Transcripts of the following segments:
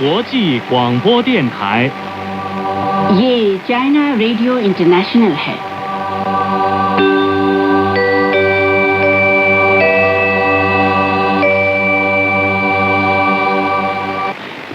国际广播电台。ये China radio international है।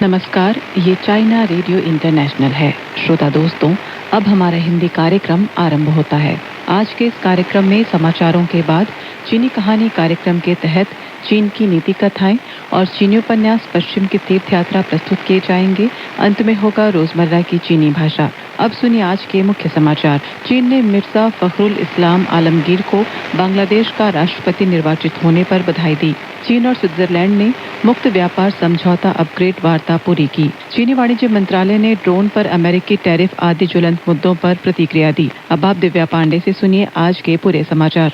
नमस्कार, ये चाइना रेडियो इंटरनेशनल है। श्रोता दोस्तों, अब हमारा हिंदी कार्यक्रम आरंभ होता है। आज के इस कार्यक्रम में समाचारों के बाद चीनी कहानी कार्यक्रम के तहत चीन की नीति कथाएं और चीनी उपन्यास पश्चिम की तीर्थ यात्रा प्रस्तुत किए जाएंगे। अंत में होगा रोजमर्रा की चीनी भाषा। अब सुनिए आज के मुख्य समाचार। चीन ने मिर्जा फखरुल इस्लाम आलमगीर को बांग्लादेश का राष्ट्रपति निर्वाचित होने पर बधाई दी। चीन और स्विट्जरलैंड ने मुक्त व्यापार समझौता अपग्रेड वार्ता पूरी की। चीनी वाणिज्य मंत्रालय ने ड्रोन पर अमेरिकी टैरिफ आदि ज्वलंत मुद्दों पर प्रतिक्रिया दी। अब आप दिव्या पांडे से सुनिए आज के पूरे समाचार।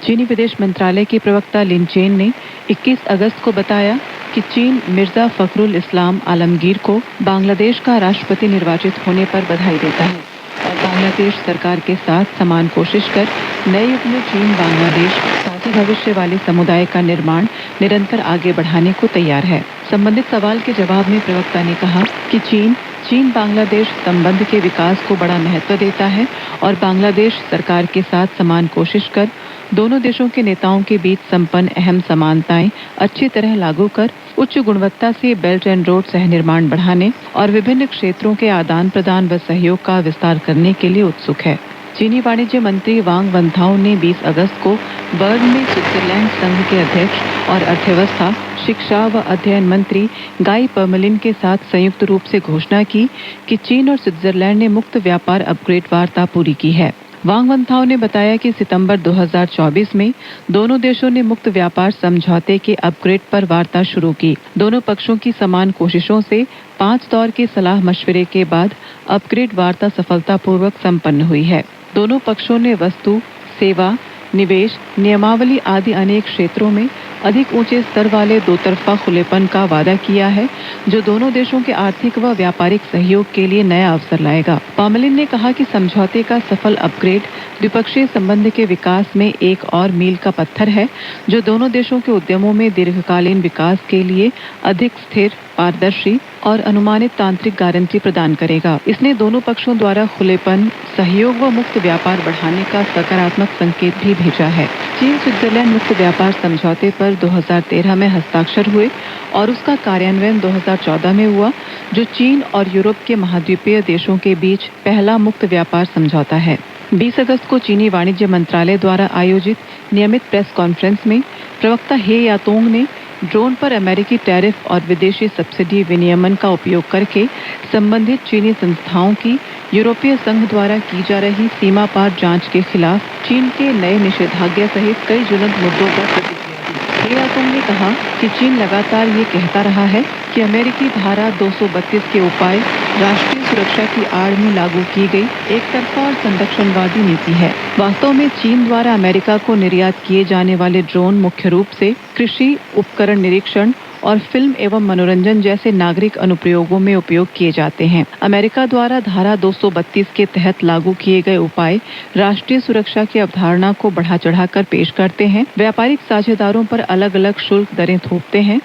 चीनी विदेश मंत्रालय के प्रवक्ता लिन चेन ने 21 अगस्त को बताया कि चीन मिर्जा फखरुल इस्लाम आलमगीर को बांग्लादेश का राष्ट्रपति निर्वाचित होने पर बधाई देता है और बांग्लादेश सरकार के साथ समान कोशिश कर नए युग में चीन बांग्लादेश साझा भविष्य वाले समुदाय का निर्माण निरंतर आगे बढ़ाने को तैयार है। संबंधित सवाल के जवाब में प्रवक्ता ने कहा कि चीन बांग्लादेश संबंध के विकास को बड़ा महत्व देता है और बांग्लादेश सरकार के साथ समान कोशिश कर दोनों देशों के नेताओं के बीच संपन्न अहम समानताएं अच्छी तरह लागू कर उच्च गुणवत्ता से बेल्ट एंड रोड सह निर्माण बढ़ाने और विभिन्न क्षेत्रों के आदान प्रदान व सहयोग का विस्तार करने के लिए उत्सुक है। चीनी वाणिज्य मंत्री वांग वंथाओ ने 20 अगस्त को बर्न में स्विट्जरलैंड संघ के अध्यक्ष और अर्थव्यवस्था, शिक्षा व अध्ययन मंत्री गाई पर्मेलिन के साथ संयुक्त रूप से घोषणा की कि चीन और स्विट्जरलैंड ने मुक्त व्यापार अपग्रेड वार्ता पूरी की है। वांग वंथाओ ने बताया कि सितंबर 2024 में दोनों देशों ने मुक्त व्यापार समझौते के अपग्रेड पर वार्ता शुरू की। दोनों पक्षों की समान कोशिशों से 5 दौर के सलाह मशवरे के बाद अपग्रेड वार्ता सफलतापूर्वक संपन्न हुई है। दोनों पक्षों ने वस्तु, सेवा, निवेश, नियमावली आदि अनेक क्षेत्रों में अधिक ऊंचे स्तर वाले दोतरफा खुलेपन का वादा किया है, जो दोनों देशों के आर्थिक व व्यापारिक सहयोग के लिए नया अवसर लाएगा। पर्मेलिन ने कहा कि समझौते का सफल अपग्रेड द्विपक्षीय संबंध के विकास में एक और मील का पत्थर है, जो दोनों देशों के उद्यमों में दीर्घकालीन विकास के लिए अधिक स्थिर, पारदर्शी और अनुमानित तांत्रिक गारंटी प्रदान करेगा। इसने दोनों पक्षों द्वारा खुलेपन, सहयोग व मुक्त व्यापार बढ़ाने का सकारात्मक संकेत भी भेजा है। चीन स्विट्जरलैंड मुक्त व्यापार समझौते पर 2013 में हस्ताक्षर हुए और उसका कार्यान्वयन 2014 में हुआ, जो चीन और यूरोप के महाद्वीपीय देशों के बीच पहला मुक्त व्यापार समझौता है। 20 अगस्त को चीनी वाणिज्य मंत्रालय द्वारा आयोजित नियमित प्रेस कॉन्फ्रेंस में प्रवक्ता हे यातोंग ने ड्रोन पर अमेरिकी टैरिफ और विदेशी सब्सिडी विनियमन का उपयोग करके संबंधित चीनी संस्थाओं की यूरोपीय संघ द्वारा की जा रही सीमा पार जांच के खिलाफ चीन के नए निषेधाज्ञा सहित कई ज्वलंत मुद्दों पर प्रतिक्रिया दी। हे यातोंग ने कहा कि चीन लगातार ये कहता रहा है कि अमेरिकी धारा 232 के उपाय राष्ट्रीय सुरक्षा की आड़ में लागू की गई एक तरफा और संरक्षणवादी नीति है। वास्तव में चीन द्वारा अमेरिका को निर्यात किए जाने वाले ड्रोन मुख्य रूप से कृषि, उपकरण निरीक्षण और फिल्म एवं मनोरंजन जैसे नागरिक अनुप्रयोगों में उपयोग किए जाते हैं। अमेरिका द्वारा धारा 232 के तहत लागू किए गए उपाय राष्ट्रीय सुरक्षा की अवधारणा को बढ़ा चढ़ाकर पेश करते हैं, व्यापारिक साझेदारों पर अलग अलग शुल्क दरें थोपते हैं,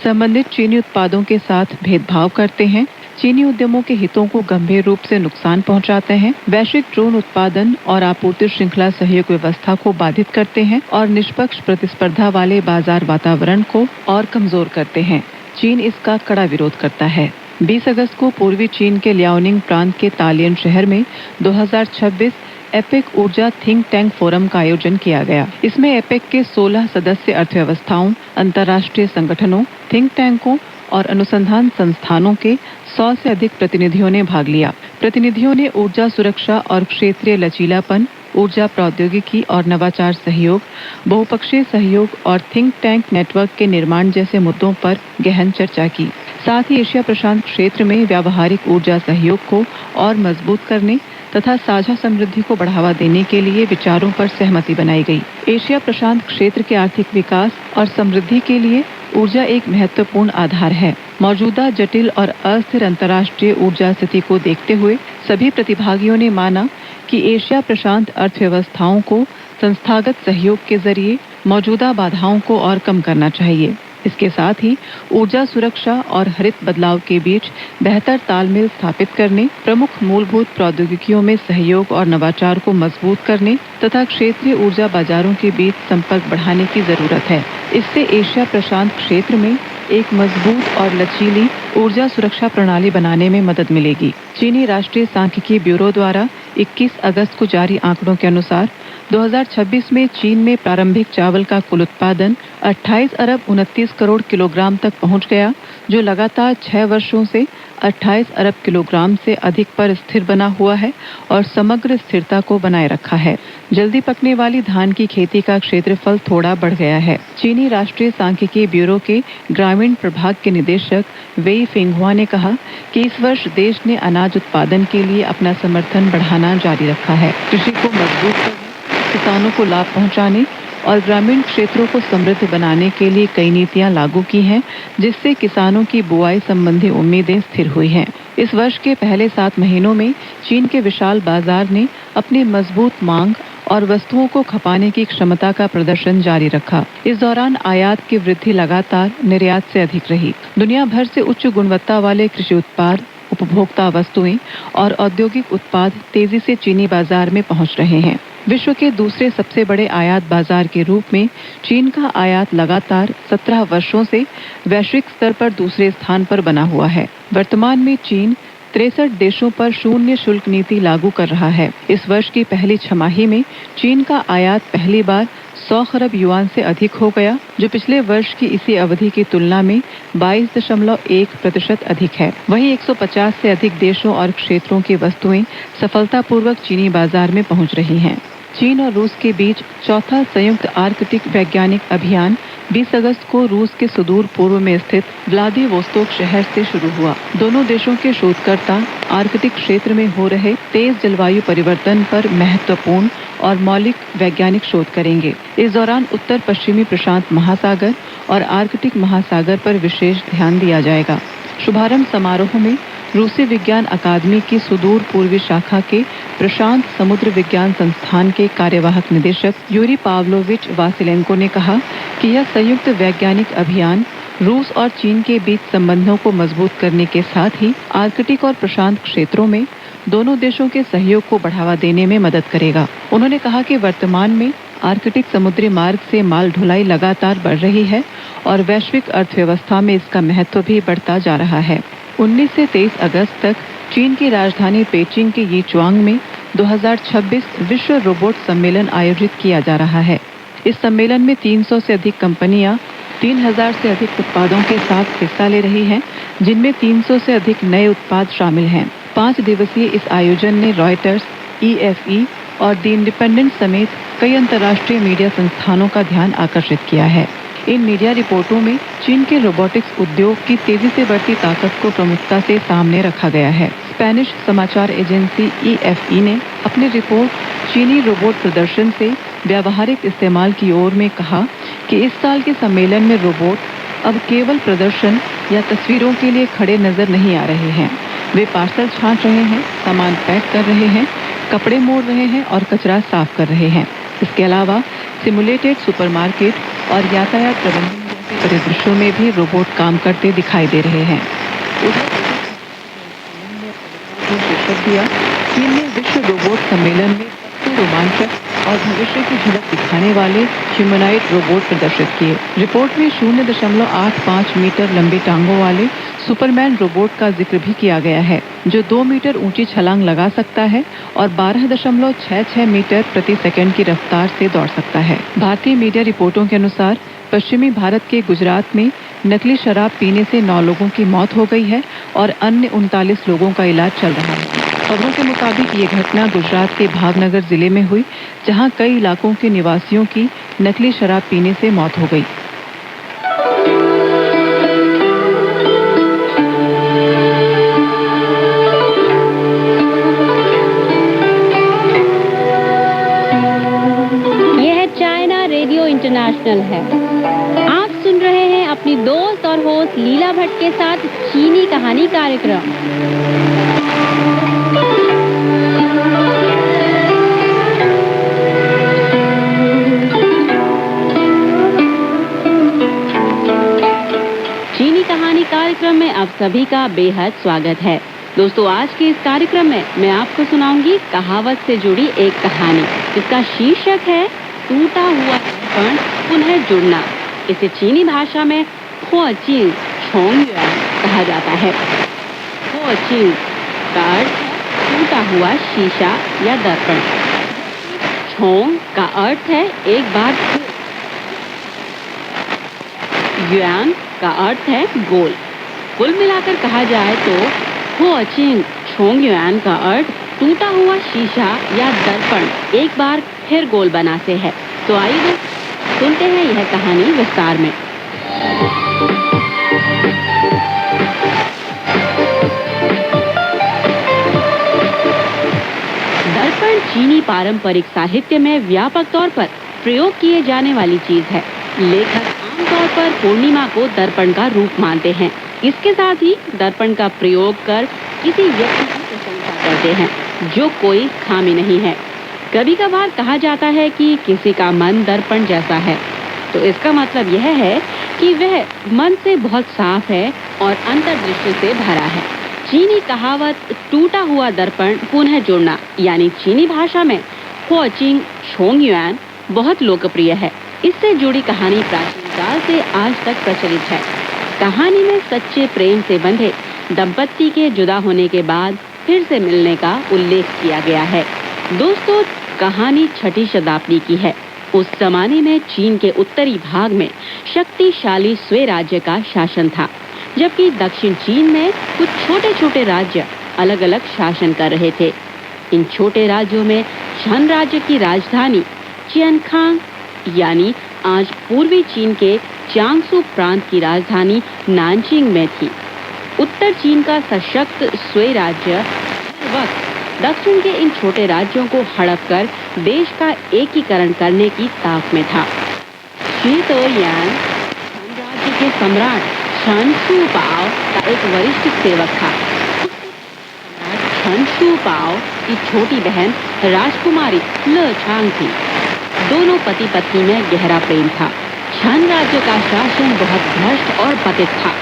संबंधित चीनी उत्पादों के साथ भेदभाव करते हैं, चीनी उद्यमों के हितों को गंभीर रूप से नुकसान पहुंचाते हैं, वैश्विक ड्रोन उत्पादन और आपूर्ति श्रृंखला सहयोग व्यवस्था को बाधित करते हैं और निष्पक्ष प्रतिस्पर्धा वाले बाजार वातावरण को और कमजोर करते हैं। चीन इसका कड़ा विरोध करता है। 20 अगस्त को पूर्वी चीन के लियाओनिंग प्रांत के तालियन शहर में 2026 एपेक ऊर्जा थिंक टैंक फोरम का आयोजन किया गया। इसमें एपेक के 16 सदस्य अर्थव्यवस्थाओं, अंतर्राष्ट्रीय संगठनों, थिंक टैंकों और अनुसंधान संस्थानों के 100 से अधिक प्रतिनिधियों ने भाग लिया। प्रतिनिधियों ने ऊर्जा सुरक्षा और क्षेत्रीय लचीलापन, ऊर्जा प्रौद्योगिकी और नवाचार सहयोग, बहुपक्षीय सहयोग और थिंक टैंक नेटवर्क के निर्माण जैसे मुद्दों पर गहन चर्चा की। साथ ही एशिया प्रशांत क्षेत्र में व्यावहारिक ऊर्जा सहयोग को और मजबूत करने तथा साझा समृद्धि को बढ़ावा देने के लिए विचारों पर सहमति बनाई गई। एशिया प्रशांत क्षेत्र के आर्थिक विकास और समृद्धि के लिए ऊर्जा एक महत्वपूर्ण आधार है। मौजूदा जटिल और अस्थिर अंतर्राष्ट्रीय ऊर्जा स्थिति को देखते हुए सभी प्रतिभागियों ने माना कि कि एशिया प्रशांत अर्थव्यवस्थाओं को संस्थागत सहयोग के जरिए मौजूदा बाधाओं को और कम करना चाहिए। इसके साथ ही ऊर्जा सुरक्षा और हरित बदलाव के बीच बेहतर तालमेल स्थापित करने, प्रमुख मूलभूत प्रौद्योगिकियों में सहयोग और नवाचार को मजबूत करने तथा क्षेत्रीय ऊर्जा बाजारों के बीच संपर्क बढ़ाने की जरूरत है। इससे एशिया प्रशांत क्षेत्र में एक मजबूत और लचीली ऊर्जा सुरक्षा प्रणाली बनाने में मदद मिलेगी। चीनी राष्ट्रीय सांख्यिकी ब्यूरो द्वारा 21 अगस्त को जारी आंकड़ों के अनुसार 2026 में चीन में प्रारंभिक चावल का कुल उत्पादन 28 अरब 29 करोड़ किलोग्राम तक पहुंच गया, जो लगातार 6 वर्षों से 28 अरब किलोग्राम से अधिक पर स्थिर बना हुआ है और समग्र स्थिरता को बनाए रखा है। जल्दी पकने वाली धान की खेती का क्षेत्रफल थोड़ा बढ़ गया है। चीनी राष्ट्रीय सांख्यिकी ब्यूरो के ग्रामीण प्रभाग के निदेशक वेई फेंगहुआ ने कहा कि इस वर्ष देश ने अनाज उत्पादन के लिए अपना समर्थन बढ़ाना जारी रखा है। कृषि को मजबूत करने, किसानों को लाभ पहुंचाने और ग्रामीण क्षेत्रों को समृद्ध बनाने के लिए कई नीतियां लागू की हैं, जिससे किसानों की बुआई संबंधी उम्मीदें स्थिर हुई हैं। इस वर्ष के पहले 7 महीनों में चीन के विशाल बाजार ने अपनी मजबूत मांग और वस्तुओं को खपाने की क्षमता का प्रदर्शन जारी रखा। इस दौरान आयात की वृद्धि लगातार निर्यात से अधिक रही। दुनिया भर से उच्च गुणवत्ता वाले कृषि उत्पाद, उपभोक्ता वस्तुएं और औद्योगिक उत्पाद तेजी से चीनी बाजार में पहुंच रहे हैं। विश्व के दूसरे सबसे बड़े आयात बाजार के रूप में चीन का आयात लगातार 17 वर्षों से वैश्विक स्तर पर दूसरे स्थान पर बना हुआ है। वर्तमान में चीन 63 देशों पर शून्य शुल्क नीति लागू कर रहा है। इस वर्ष की पहली छमाही में चीन का आयात पहली बार 100 खरब युआन से अधिक हो गया, जो पिछले वर्ष की इसी अवधि की तुलना में 22.1% अधिक है। वहीं 150 से अधिक देशों और क्षेत्रों की वस्तुएं सफलतापूर्वक चीनी बाजार में पहुंच रही हैं। चीन और रूस के बीच चौथा संयुक्त आर्कटिक वैज्ञानिक अभियान 20 अगस्त को रूस के सुदूर पूर्व में स्थित व्लादिवोस्तोक शहर से शुरू हुआ। दोनों देशों के शोधकर्ता आर्कटिक क्षेत्र में हो रहे तेज जलवायु परिवर्तन पर महत्वपूर्ण और मौलिक वैज्ञानिक शोध करेंगे। इस दौरान उत्तर पश्चिमी प्रशांत महासागर और आर्कटिक महासागर पर विशेष ध्यान दिया जाएगा। शुभारंभ समारोह में रूसी विज्ञान अकादमी की सुदूर पूर्वी शाखा के प्रशांत समुद्र विज्ञान संस्थान के कार्यवाहक निदेशक यूरी पावलोविच वासिलेंको ने कहा कि यह संयुक्त वैज्ञानिक अभियान रूस और चीन के बीच संबंधों को मजबूत करने के साथ ही आर्कटिक और प्रशांत क्षेत्रों में दोनों देशों के सहयोग को बढ़ावा देने में मदद करेगा। उन्होंने कहा कि वर्तमान में आर्कटिक समुद्री मार्ग से माल ढुलाई लगातार बढ़ रही है और वैश्विक अर्थव्यवस्था में इसका महत्व भी बढ़ता जा रहा है। 19 से 23 अगस्त तक चीन की राजधानी पेचिंग के यीचुआंग में 2026 विश्व रोबोट सम्मेलन आयोजित किया जा रहा है। इस सम्मेलन में 300 से अधिक कंपनियां 3000 से अधिक उत्पादों के साथ हिस्सा ले रही हैं, जिनमें 300 से अधिक नए उत्पाद शामिल हैं। 5 दिवसीय इस आयोजन ने रॉयटर्स, EFE और द इंडिपेंडेंट समेत कई अंतर्राष्ट्रीय मीडिया संस्थानों का ध्यान आकर्षित किया है। इन मीडिया रिपोर्टों में चीन के रोबोटिक्स उद्योग की तेजी से बढ़ती ताकत को प्रमुखता से सामने रखा गया है। स्पेनिश समाचार एजेंसी EFE ने अपनी रिपोर्ट चीनी रोबोट प्रदर्शन से व्यावहारिक इस्तेमाल की ओर में कहा कि इस साल के सम्मेलन में रोबोट अब केवल प्रदर्शन या तस्वीरों के लिए खड़े नजर नहीं आ रहे हैं। वे पार्सल छांट रहे हैं, सामान पैक कर रहे हैं, कपड़े मोड़ रहे हैं और कचरा साफ कर रहे हैं। इसके अलावा सिमुलेटेड सुपरमार्केट और यातायात प्रबंधन जैसे परिदृश्यों में भी रोबोट काम करते दिखाई दे रहे हैं। चीन ने विश्व रोबोट सम्मेलन में सबसे रोमांचक और भविष्य की झलक दिखाने वाले ह्यूमनॉइड रोबोट प्रदर्शित किए। रिपोर्ट में 0.85 मीटर लंबी टांगों वाले सुपरमैन रोबोट का जिक्र भी किया गया है, जो 2 मीटर ऊंची छलांग लगा सकता है और 12.66 मीटर प्रति सेकंड की रफ्तार से दौड़ सकता है। भारतीय मीडिया रिपोर्टों के अनुसार पश्चिमी भारत के गुजरात में नकली शराब पीने से 9 लोगों की मौत हो गई है और अन्य 39 लोगों का इलाज चल रहा है। खबरों के मुताबिक ये घटना गुजरात के भावनगर जिले में हुई, जहां कई इलाकों के निवासियों की नकली शराब पीने से मौत हो गई। यह चाइना रेडियो इंटरनेशनल है। आप सुन रहे हैं अपनी दोस्त और होस्ट लीला भट्ट के साथ चीनी कहानी कार्यक्रम। चीनी कहानी कार्यक्रम में आप सभी का बेहद स्वागत है। दोस्तों, आज के इस कार्यक्रम में मैं आपको सुनाऊंगी कहावत से जुड़ी एक कहानी, जिसका शीर्षक है टूटा हुआ दर्पण पुनः जुड़ना। इसे चीनी भाषा में हुओजिंग छोंगयुआन कहा जाता है। हुओजिंग का अर्थ है टूटा हुआ शीशा या दर्पण। छोंग का अर्थ है एक बार फिर। युआन का अर्थ है गोल। कुल मिलाकर कहा जाए तो हुओजिंग छोंगयुआन का अर्थ टूटा हुआ शीशा या दर्पण एक बार फिर गोल बना से है। तो आइए सुनते हैं यह कहानी विस्तार में। दर्पण चीनी पारंपरिक साहित्य में व्यापक तौर पर प्रयोग किए जाने वाली चीज है। लेखक आमतौर पर पूर्णिमा को दर्पण का रूप मानते हैं। इसके साथ ही दर्पण का प्रयोग कर किसी व्यक्ति की प्रशंसा करते हैं जो कोई खामी नहीं है। कभी कभार कहा जाता है कि किसी का मन दर्पण जैसा है, तो इसका मतलब यह है कि वह मन से बहुत साफ है और अंतर्दृष्टि से भरा है। चीनी कहावत टूटा हुआ दर्पण पुनः जोड़ना यानी चीनी भाषा में हुओजिंग छोंगयुआन बहुत लोकप्रिय है। इससे जुड़ी कहानी प्राचीन काल से आज तक प्रचलित है। कहानी में सच्चे प्रेम से बंधे दंपत्ति के जुदा होने के बाद फिर से मिलने का उल्लेख किया गया है। दोस्तों, कहानी 6वीं शताब्दी की है। उस जमाने में चीन के उत्तरी भाग में शक्तिशाली स्वे राज्य का शासन था, जबकि दक्षिण चीन में कुछ छोटे छोटे राज्य अलग अलग शासन कर रहे थे। इन छोटे राज्यों में छन राज्य की राजधानी चियनखांग यानी आज पूर्वी चीन के जियांगसू प्रांत की राजधानी नानजिंग में थी। उत्तर चीन का सशक्त स्वे राज्य हर वक्त दक्षिण के इन छोटे राज्यों को हड़प कर देश का एकीकरण करने की ताक में था। शी तोयान छन राज्य के सम्राट छन शुपाओ का एक वरिष्ठ सेवक था। सम्राट छन शुपाओ की छोटी बहन राजकुमारी ले छांग थी। दोनों पति पत्नी में गहरा प्रेम था। छन राज्य का शासन बहुत भ्रष्ट और पतित था।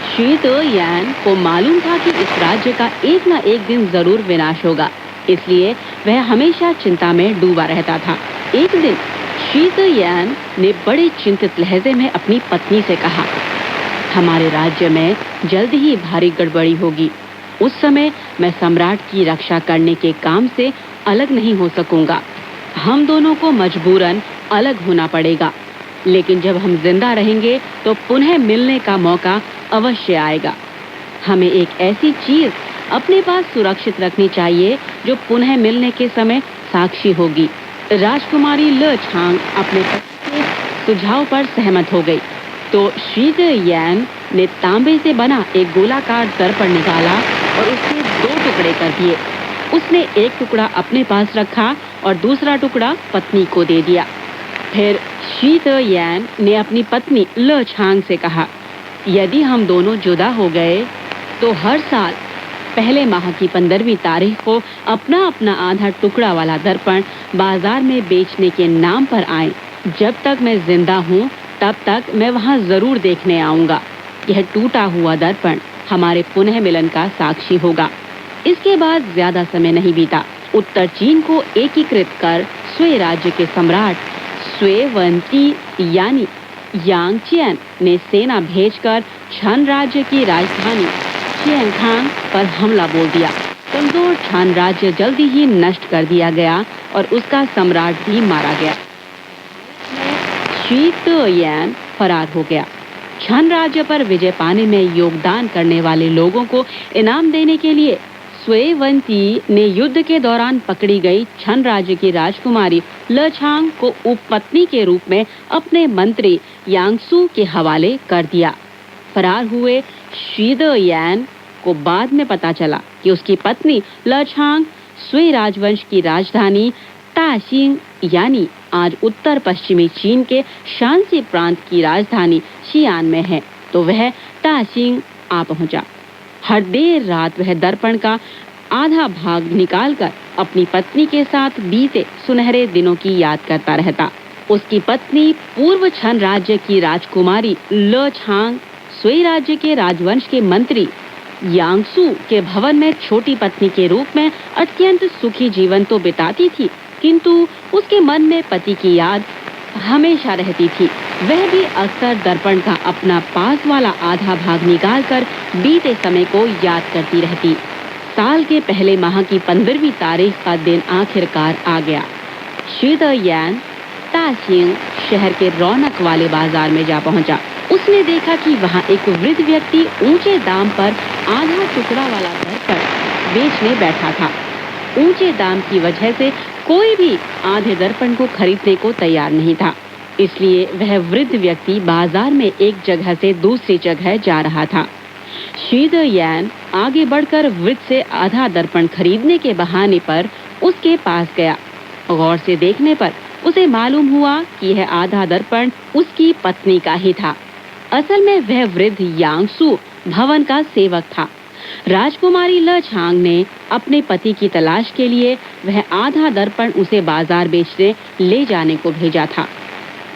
शी तोयान को मालूम था कि इस राज्य का एक न एक दिन जरूर विनाश होगा, इसलिए वह हमेशा चिंता में डूबा रहता था। एक दिन शी तोयान ने बड़े चिंतित लहजे में अपनी पत्नी से कहा, हमारे राज्य में जल्द ही भारी गड़बड़ी होगी। उस समय मैं सम्राट की रक्षा करने के काम से अलग नहीं हो सकूंगा। हम दोनों को मजबूरन अलग होना पड़ेगा, लेकिन जब हम जिंदा रहेंगे तो पुनः मिलने का मौका अवश्य आएगा। हमें एक ऐसी चीज अपने पास सुरक्षित रखनी चाहिए जो पुनः मिलने के समय साक्षी होगी। राजकुमारी ले छांग अपने पति के सुझाव पर सहमत हो गई। तो शी तोयान ने तांबे से बना एक गोलाकार दर्पण निकाला और उसके 2 टुकड़े कर दिए। उसने एक टुकड़ा अपने पास रखा और दूसरा टुकड़ा पत्नी को दे दिया। फिर शी तोयान ने अपनी पत्नी ले छांग से कहा, यदि हम दोनों जुदा हो गए तो हर साल पहले माह की 15वीं तारीख को अपना अपना आधा टुकड़ा वाला दर्पण बाजार में बेचने के नाम पर आए। जब तक मैं जिंदा हूँ तब तक मैं वहाँ जरूर देखने आऊंगा। यह टूटा हुआ दर्पण हमारे पुनः मिलन का साक्षी होगा। इसके बाद ज्यादा समय नहीं बीता। उत्तर चीन को एकीकृत कर स्वे राज्य के सम्राट स्वे वंती यानी यांगचियन ने सेना भेजकर छन राज्य की राजधानी चियनखांग पर हमला बोल दिया। कमजोर छन राज्य जल्दी ही नष्ट कर दिया गया और उसका सम्राट भी मारा गया। शी तोयान फरार हो गया। छन राज्य पर विजय पाने में योगदान करने वाले लोगों को इनाम देने के लिए स्वे वंती ने युद्ध के दौरान पकड़ी गई छन राज्य की राजकुमारी ले छांग को उपपत्नी के रूप में अपने मंत्री यांगसू के हवाले कर दिया। फरार हुए शी तोयान को बाद में पता चला कि उसकी पत्नी ले छांग स्वे राजवंश की राजधानी ताशिंग यानी आज उत्तर पश्चिमी चीन के शांसी प्रांत की राजधानी शियान में है, तो वह ताशिंग आ पहुंचा। हर देर रात वह दर्पण का आधा भाग निकालकर अपनी पत्नी के साथ बीते सुनहरे दिनों की याद करता रहता। उसकी पत्नी पूर्व छन राज्य की राजकुमारी ले छांग सुई राज्य के राजवंश के मंत्री यांगसू के भवन में छोटी पत्नी के रूप में अत्यंत सुखी जीवन तो बिताती थी, किंतु उसके मन में पति की याद हमेशा रहती थी। वह भी अक्सर दर्पण का अपना पास वाला आधा भाग निकालकर बीते समय को याद करती रहती। साल के पहले माह की 15वीं तारीख का दिन आखिरकार आ गया। शीदयान ताशिंग शहर के रौनक वाले बाजार में जा पहुंचा। उसने देखा कि वहां एक वृद्ध व्यक्ति ऊंचे दाम पर आधा टुकड़ा वाला दर्पण बेचने बैठा था। ऊंचे दाम की वजह से कोई भी आधे दर्पण को खरीदने को तैयार नहीं था, इसलिए वह वृद्ध व्यक्ति बाजार में एक जगह से दूसरी जगह जा रहा था। शीदयान आगे बढ़कर वृद्ध से आधा दर्पण खरीदने के बहाने पर उसके पास गया। गौर से देखने पर उसे मालूम हुआ कि यह आधा दर्पण उसकी पत्नी का ही था। असल में वह वृद्ध यांगसू भवन का सेवक था। राजकुमारी लछांग ने अपने पति की तलाश के लिए वह आधा दर्पण उसे बाजार बेचने ले जाने को भेजा था।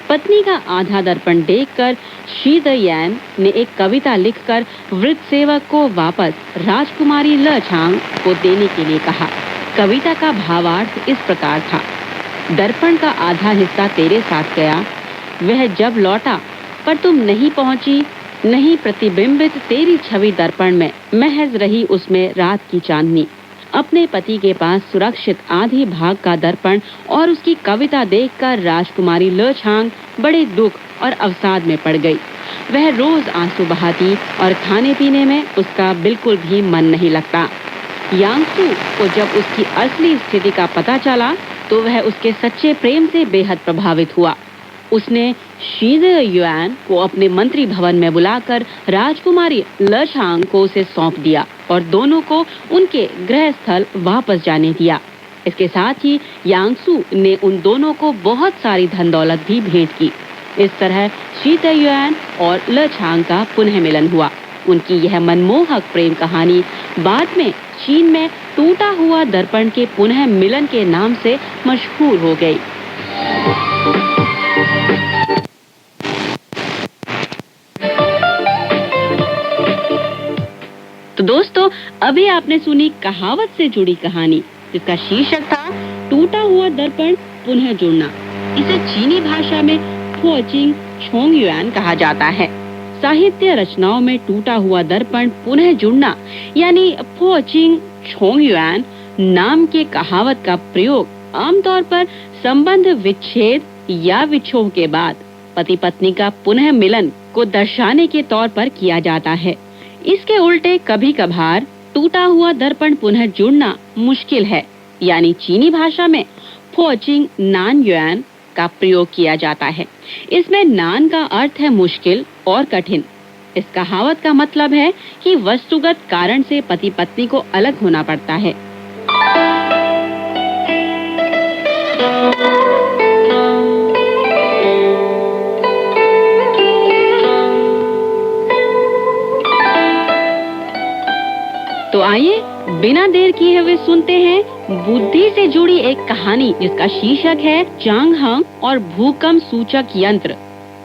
पत्नी का आधा दर्पण देखकर शीदयान ने एक कविता लिखकर वृद्ध सेवक को वापस राजकुमारी लछांग को देने के लिए कहा। कविता का भावार्थ इस प्रकार था: दर्पण का आधा हिस्सा तेरे साथ गया, वह जब लौटा पर तुम नहीं पहुंची, नहीं प्रतिबिंबित तेरी छवि दर्पण में, महज रही उसमें रात की चांदनी। अपने पति के पास सुरक्षित आधी भाग का दर्पण और उसकी कविता देखकर राजकुमारी लछांग बड़े दुख और अवसाद में पड़ गई। वह रोज आंसू बहाती और खाने पीने में उसका बिल्कुल भी मन नहीं लगता। यांगसू को जब उसकी असली स्थिति का पता चला तो वह उसके सच्चे प्रेम से बेहद प्रभावित हुआ। उसने शीदयान को अपने मंत्री भवन में बुलाकर राजकुमारी लछांग को उसे सौंप दिया और दोनों को उनके गृह स्थल वापस जाने दिया। इसके साथ ही यांगसू ने उन दोनों को बहुत सारी धन दौलत भी भेंट की। इस तरह शीदयान और लछांग का पुनः मिलन हुआ। उनकी यह मनमोहक प्रेम कहानी बाद में चीन में टूटा हुआ दर्पण के पुनः मिलन के नाम से मशहूर हो गई। तो दोस्तों, अभी आपने सुनी कहावत से जुड़ी कहानी, जिसका शीर्षक था टूटा हुआ दर्पण पुनः जुड़ना। इसे चीनी भाषा में फोचिंग छोंगयुआन कहा जाता है। साहित्य रचनाओं में टूटा हुआ दर्पण पुनः जुड़ना यानी फोचिंग छोंगयुआन नाम के कहावत का प्रयोग आमतौर पर संबंध विच्छेद या विछोह के बाद पति पत्नी का पुनः मिलन को दर्शाने के तौर पर किया जाता है। इसके उल्टे कभी कभार टूटा हुआ दर्पण पुनः जुड़ना मुश्किल है, यानी चीनी भाषा में फोचिंग नानयुआन का प्रयोग किया जाता है। इसमें नान का अर्थ है मुश्किल और कठिन। इस कहावत का मतलब है कि वस्तुगत कारण से पति पत्नी को अलग होना पड़ता है। तो आइए बिना देर किए हुए सुनते हैं बुद्धि से जुड़ी एक कहानी, जिसका शीर्षक है चांग हंग और भूकंप सूचक यंत्र।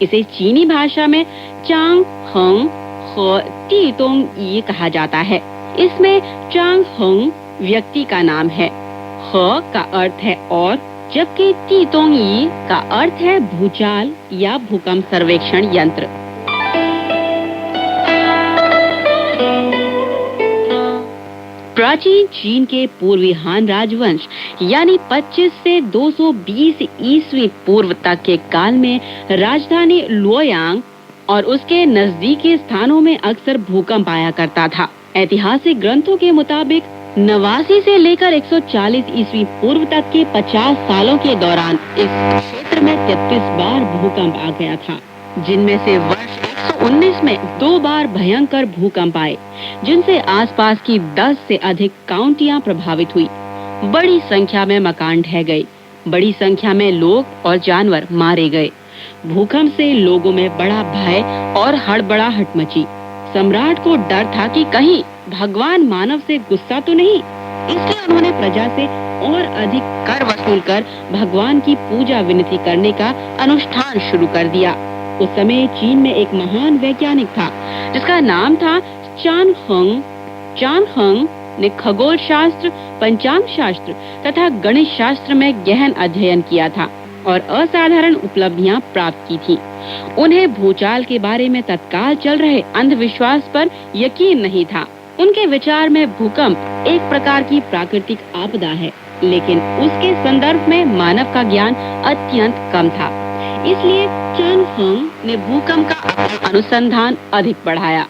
इसे चीनी भाषा में चांग हंग और टीतोंग ई कहा जाता है। इसमें चांग हंग व्यक्ति का नाम है, ह का अर्थ है और, जबकि टीतोंग ई का अर्थ है भूचाल या भूकंप सर्वेक्षण यंत्र। प्राचीन चीन के पूर्वी हान राजवंश यानी 25 से 220 ईस्वी पूर्व तक के काल में राजधानी लुओयांग और उसके नजदीकी स्थानों में अक्सर भूकंप आया करता था। ऐतिहासिक ग्रंथों के मुताबिक 89 से लेकर 140 ईस्वी पूर्व तक के 50 सालों के दौरान इस क्षेत्र में 33 बार भूकंप आ गया था, जिनमें से वर्ष 119 में 2 बार भयंकर भूकंप आए, जिनसे आसपास की 10 से अधिक काउंटियां प्रभावित हुई। बड़ी संख्या में मकान ढह गए, बड़ी संख्या में लोग और जानवर मारे गए। भूकंप से लोगों में बड़ा भय और हड़बड़ाहट मची। सम्राट को डर था कि कहीं भगवान मानव से गुस्सा तो नहीं, इसलिए उन्होंने प्रजा से और अधिक कर वसूल कर भगवान की पूजा विनती करने का अनुष्ठान शुरू कर दिया। उस समय चीन में एक महान वैज्ञानिक था जिसका नाम था चान हंग। चान हंग ने खगोल शास्त्र, पंचांग शास्त्र तथा गणित शास्त्र में गहन अध्ययन किया था और असाधारण उपलब्धियां प्राप्त की थी। उन्हें भूचाल के बारे में तत्काल चल रहे अंधविश्वास पर यकीन नहीं था। उनके विचार में भूकंप एक प्रकार की प्राकृतिक आपदा है, लेकिन उसके संदर्भ में मानव का ज्ञान अत्यंत कम था। इसलिए चान हंग ने भूकंप का अपना अनुसंधान अधिक बढ़ाया।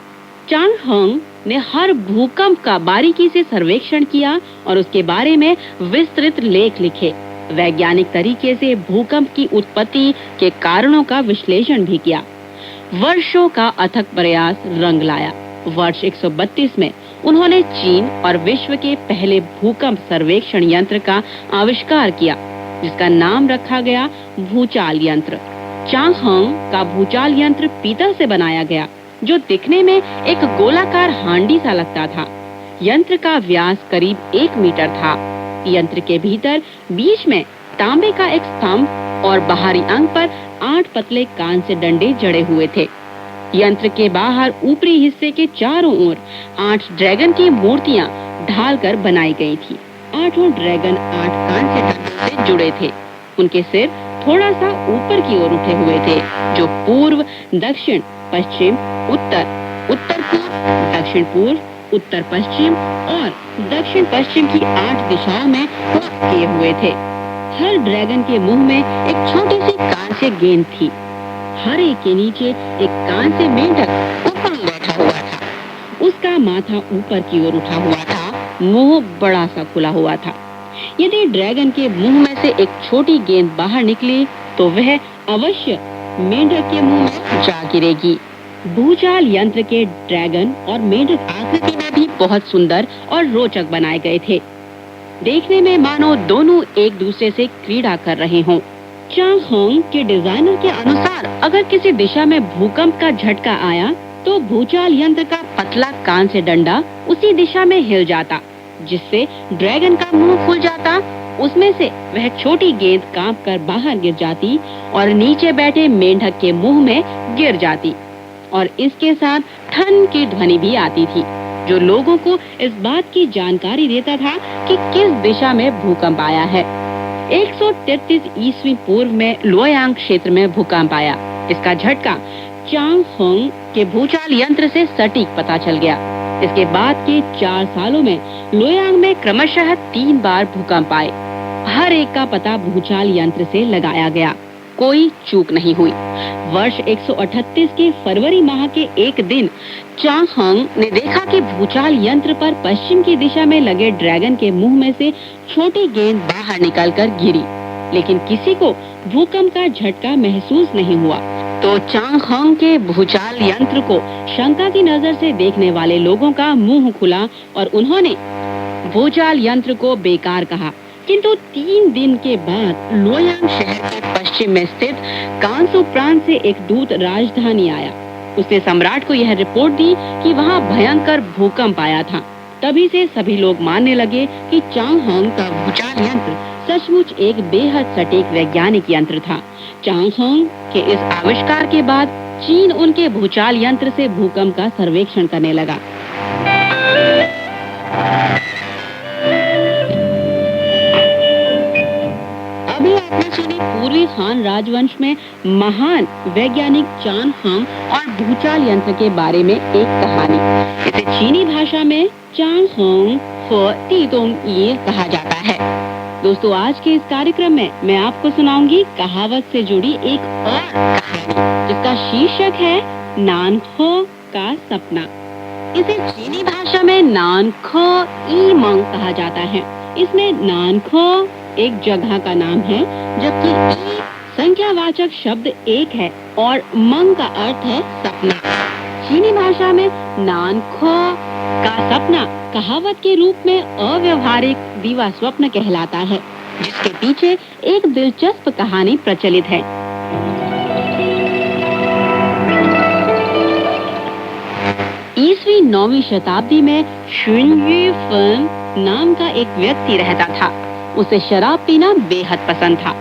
चान हंग ने हर भूकंप का बारीकी से सर्वेक्षण किया और उसके बारे में विस्तृत लेख लिखे। वैज्ञानिक तरीके से भूकंप की उत्पत्ति के कारणों का विश्लेषण भी किया। वर्षों का अथक प्रयास रंग लाया। वर्ष 132 में उन्होंने चीन और विश्व के पहले भूकंप सर्वेक्षण यंत्र का आविष्कार किया, जिसका नाम रखा गया भूचाल यंत्र। चांग हंग का भूचाल यंत्र पीतल से बनाया गया, जो दिखने में एक गोलाकार हांडी सा लगता था। यंत्र का व्यास करीब 1 मीटर था। यंत्र के भीतर बीच में तांबे का एक स्तंभ और बाहरी अंग पर 8 पतले कान से डंडे जड़े हुए थे। यंत्र के बाहर ऊपरी हिस्से के चारों ओर 8 ड्रैगन की मूर्तियां ढालकर बनाई गई थी। 8 ड्रैगन 8 कान से डंडों से जुड़े थे। उनके सिर थोड़ा सा ऊपर की ओर उठे हुए थे, जो पूर्व, दक्षिण, पश्चिम, उत्तर, उत्तर पूर्व, दक्षिण पूर्व, उत्तर पश्चिम और दक्षिण पश्चिम की 8 दिशाओं में मुख किए हुए थे। हर ड्रैगन के मुंह में एक छोटी सी कांस्य गेंद थी। हर एक के नीचे एक कान से मेंढक ऊपर बैठा हुआ था। उसका माथा ऊपर की ओर उठा हुआ था, मुंह बड़ा सा खुला हुआ था। यदि ड्रैगन के मुंह में से एक छोटी गेंद बाहर निकली तो वह अवश्य मेंढक के मुंह में जा गिरेगी। भूचाल यंत्र के ड्रैगन और मेंढक आकृति में भी बहुत सुंदर और रोचक बनाए गए थे। देखने में मानो दोनों एक दूसरे से क्रीड़ा कर रहे हों। चांग हंग के डिजाइनर के अनुसार अगर किसी दिशा में भूकंप का झटका आया तो भूचाल यंत्र का पतला कान से डंडा उसी दिशा में हिल जाता, जिससे ड्रैगन का मुंह खुल जाता। उसमें से वह छोटी गेंद कांपकर बाहर गिर जाती और नीचे बैठे मेंढक के मुंह में गिर जाती और इसके साथ ठन की ध्वनि भी आती थी, जो लोगों को इस बात की जानकारी देता था कि किस दिशा में भूकंप आया है। 133 ईस्वी पूर्व में लोयांग क्षेत्र में भूकंप आया। इसका झटका चांग हंग के भूचाल यंत्र से सटीक पता चल गया। इसके बाद के 4 सालों में लोयांग में क्रमशः 3 बार भूकंप आए। हर एक का पता भूचाल यंत्र से लगाया गया, कोई चूक नहीं हुई। वर्ष 138 के फरवरी माह के एक दिन चांग हंग ने देखा कि भूचाल यंत्र पर पश्चिम की दिशा में लगे ड्रैगन के मुंह में से छोटी गेंद बाहर निकलकर गिरी, लेकिन किसी को भूकंप का झटका महसूस नहीं हुआ। तो चांग हंग के भूचाल यंत्र को शंका की नजर से देखने वाले लोगों का मुंह खुला और उन्होंने भूचाल यंत्र को बेकार कहा। किंतु 3 दिन के बाद लोयांग शहर के पश्चिम में स्थित कांसू प्रांत से एक दूत राजधानी आया। उसने सम्राट को यह रिपोर्ट दी कि वहाँ भयंकर भूकंप आया था। तभी से सभी लोग मानने लगे कि चांग हंग का भूचाल यंत्र सचमुच एक बेहद सटीक वैज्ञानिक यंत्र था। चांग हंग के इस आविष्कार के बाद चीन उनके भूचाल यंत्र से भूकंप का सर्वेक्षण करने लगा। अभी आपने सुनी पूर्वी हान राजवंश में महान वैज्ञानिक चान हंग और भूचाल यंत्र के बारे में एक कहानी। इसे चीनी भाषा में चांग हंग फ ती तोंग ये कहा जाता है। दोस्तों, आज के इस कार्यक्रम में मैं आपको सुनाऊंगी कहावत से जुड़ी एक और कहानी, जिसका शीर्षक है नानखो का सपना। इसे चीनी भाषा में नानखो ई मंग कहा जाता है। इसमें नानखो एक जगह का नाम है, जबकि ई संख्यावाचक शब्द एक है और मंग का अर्थ है सपना। चीनी भाषा में नानखो का सपना कहावत के रूप में अव्यवहारिक दीवा स्वप्न कहलाता है, जिसके पीछे एक दिलचस्प कहानी प्रचलित है। ईस्वी 9वीं शताब्दी में शुनयू फन नाम का एक व्यक्ति रहता था। उसे शराब पीना बेहद पसंद था।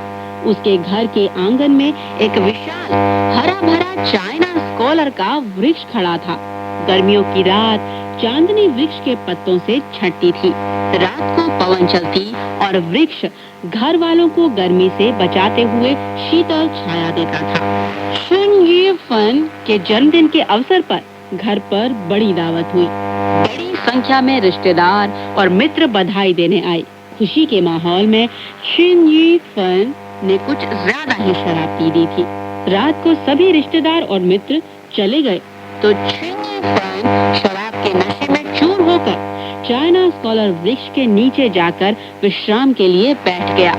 उसके घर के आंगन में एक विशाल हरा भरा चाइना स्कॉलर का वृक्ष खड़ा था, गर्मियों की रात चांदनी वृक्ष के पत्तों से छटती थी। रात को पवन चलती और वृक्ष घर वालों को गर्मी से बचाते हुए शीतल छाया देता था। शुन ये फन के जन्मदिन के अवसर पर घर पर बड़ी दावत हुई। बड़ी संख्या में रिश्तेदार और मित्र बधाई देने आए। खुशी के माहौल में शुन ये फन ने कुछ ज्यादा ही शराब पी ली थी। रात को सभी रिश्तेदार और मित्र चले गए तो शुन ये फन शराब के नशे में चूर होकर चाइना स्कॉलर वृक्ष के नीचे जाकर विश्राम के लिए बैठ गया।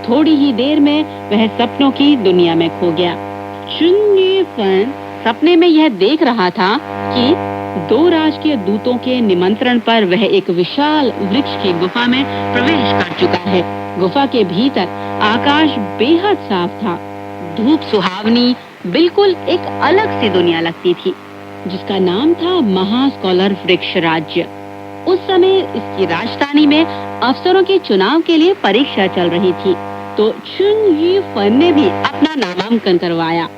थोड़ी ही देर में वह सपनों की दुनिया में खो गया। शुन ये फन सपने में यह देख रहा था कि 2 राजकीय दूतों के निमंत्रण पर वह एक विशाल वृक्ष की गुफा में प्रवेश कर चुका है। गुफा के भीतर आकाश बेहद साफ था। धूप सुहावनी, बिल्कुल एक अलग सी दुनिया लगती थी, जिसका नाम था महास्कॉलर वृक्ष राज्य। उस समय इसकी राजधानी में अफसरों के चुनाव के लिए परीक्षा चल रही थी, तो शुन ये फन ने भी अपना नामांकन करवाया।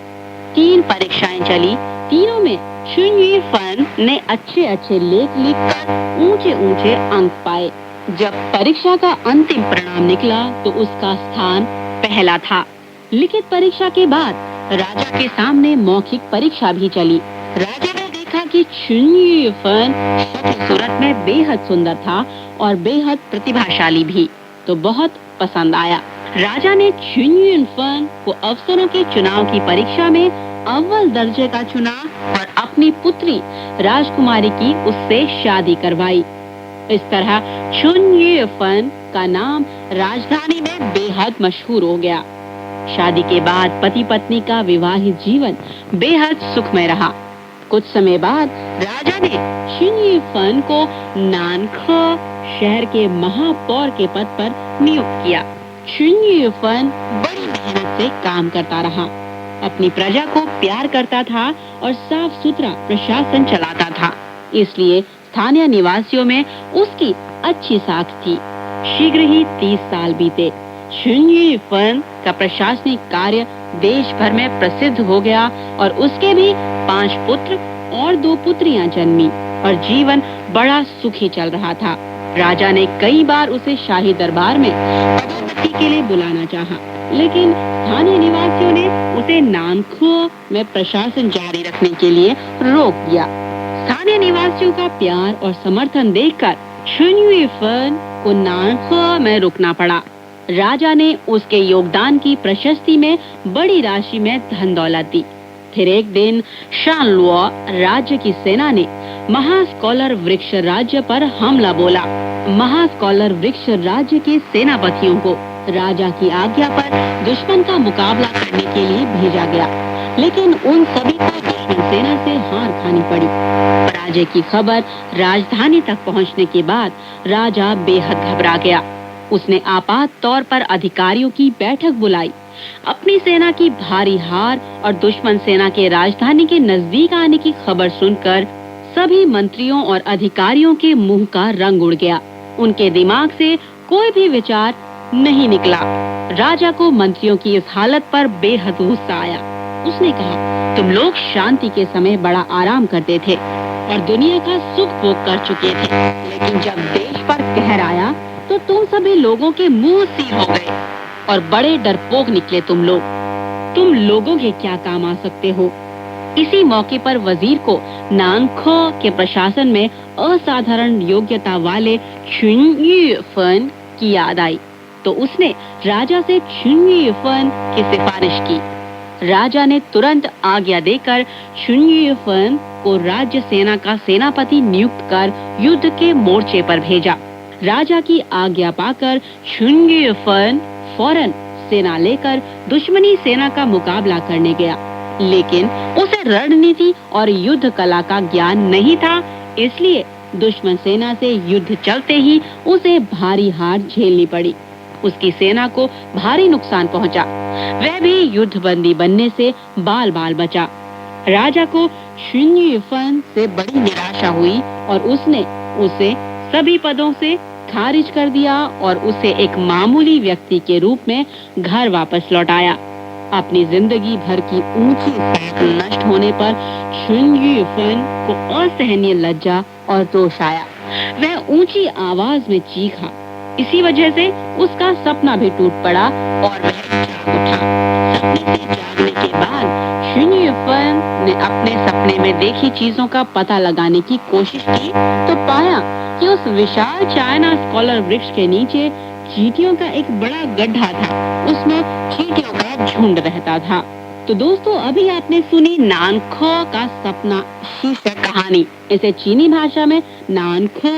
3 परीक्षाएं चली। तीनों में शुन ये फन ने अच्छे लेख लिखकर ऊंचे अंक पाए। जब परीक्षा का अंतिम परिणाम निकला तो उसका स्थान पहला था। लिखित परीक्षा के बाद राजा के सामने मौखिक परीक्षा भी चली। राजा ने देखा कि शुन ये फन शक्ल सूरत में बेहद सुंदर था और बेहद प्रतिभाशाली भी, तो बहुत पसंद आया। राजा ने शुन ये फन को अफसरों के चुनाव की परीक्षा में अव्वल दर्जे का चुना और अपनी पुत्री राजकुमारी की उससे शादी करवाई। इस तरह शुन ये फन का नाम राजधानी में बेहद मशहूर हो गया। शादी के बाद पति पत्नी का विवाहित जीवन बेहद सुखमय रहा। कुछ समय बाद राजा ने शुन ये फन को नानखे शहर के महापौर के पद पर नियुक्त किया। शुन ये फन बड़ी मेहनत से काम करता रहा, अपनी प्रजा को प्यार करता था और साफ सुथरा प्रशासन चलाता था, इसलिए स्थानीय निवासियों में उसकी अच्छी साख थी। शीघ्र ही 30 साल बीते। शुन ये फन का प्रशासनिक कार्य देश भर में प्रसिद्ध हो गया और उसके भी 5 पुत्र और 2 पुत्रियां जन्मी और जीवन बड़ा सुखी चल रहा था। राजा ने कई बार उसे शाही दरबार में पदोन्नति के लिए बुलाना चाहा, लेकिन स्थानीय निवासियों ने उसे नानखे में प्रशासन जारी रखने के लिए रोक दिया। स्थानीय निवासियों का प्यार और समर्थन देखकर शुन ये फन को नानखे में रुकना पड़ा। राजा ने उसके योगदान की प्रशस्ति में बड़ी राशि में धन दौलत दी। फिर एक दिन शानलुओ राज्य की सेना ने महास्कॉलर वृक्ष राज्य पर हमला बोला। महास्कॉलर वृक्ष राज्य के सेनापतियों को राजा की आज्ञा पर दुश्मन का मुकाबला करने के लिए भेजा गया, लेकिन उन सभी को दुश्मन सेना से हार खानी पड़ी। पराजय की खबर राजधानी तक पहुंचने के बाद राजा बेहद घबरा गया। उसने आपात तौर पर अधिकारियों की बैठक बुलाई। अपनी सेना की भारी हार और दुश्मन सेना के राजधानी के नजदीक आने की खबर सुनकर सभी मंत्रियों और अधिकारियों के मुंह का रंग उड़ गया। उनके दिमाग से कोई भी विचार नहीं निकला। राजा को मंत्रियों की इस हालत पर बेहद गुस्सा आया। उसने कहा, तुम लोग शांति के समय बड़ा आराम करते थे और दुनिया का सुख भोग कर चुके थे, लेकिन जब देश पर कहर आया तो तुम सभी लोगों के मुंह सील हो गए और बड़े डरपोक निकले तुम लोग। तुम लोगों के क्या काम आ सकते हो? इसी मौके पर वजीर को नानखे के प्रशासन में असाधारण योग्यता वाले शुन ये फन की याद आई, तो उसने राजा से शुन ये फन की सिफारिश की। राजा ने तुरंत आज्ञा देकर शुन ये फन को राज्य सेना का सेनापति नियुक्त कर युद्ध के मोर्चे पर भेजा। राजा की आज्ञा पाकर शुन ये फन फौरन सेना लेकर दुश्मनी सेना का मुकाबला करने गया, लेकिन उसे रणनीति और युद्ध कला का ज्ञान नहीं था, इसलिए दुश्मन सेना से युद्ध चलते ही उसे भारी हार झेलनी पड़ी। उसकी सेना को भारी नुकसान पहुंचा। वह भी युद्धबंदी बनने से बाल बाल बचा। राजा को शुन ये फन से बड़ी निराशा हुई और उसने उसे सभी पदों से खारिज कर दिया और उसे एक मामूली व्यक्ति के रूप में घर वापस लौटाया। अपनी जिंदगी भर की ऊंची साख नष्ट होने पर चुन युफन को असहनीय लज्जा और रोष आया। वह ऊंची आवाज में चीखा। इसी वजह से उसका सपना भी टूट पड़ा और वह जाग उठा। सपने से जागने के बाद चुन युफन ने अपने सपने में देखी चीजों का पता लगाने की कोशिश की तो पाया कि उस विशाल चाइना स्कॉलर वृक्ष के नीचे चींटियों का एक बड़ा गड्ढा था। उसमें चींटियों का झुंड रहता था। तो दोस्तों, अभी आपने सुनी नानखो का सपना शीर्षक कहानी। इसे चीनी भाषा में नानखो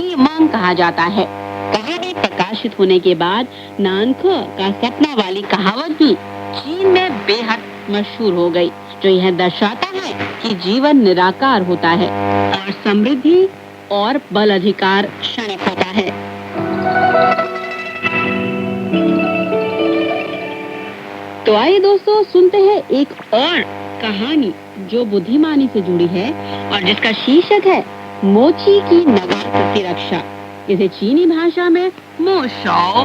ईमंग कहा जाता है। कहानी प्रकाशित होने के बाद नानखो का सपना वाली कहावत भी चीन में बेहद मशहूर हो गई, जो यह दर्शाता है कि जीवन निराकार होता है और समृद्धि और बल अधिकार क्षणिक होता है। तो आइए दोस्तों, सुनते हैं एक और कहानी जो बुद्धिमानी से जुड़ी है और जिसका शीर्षक है मोची की नगर प्रतिरक्षा। इसे चीनी भाषा में मो शाओ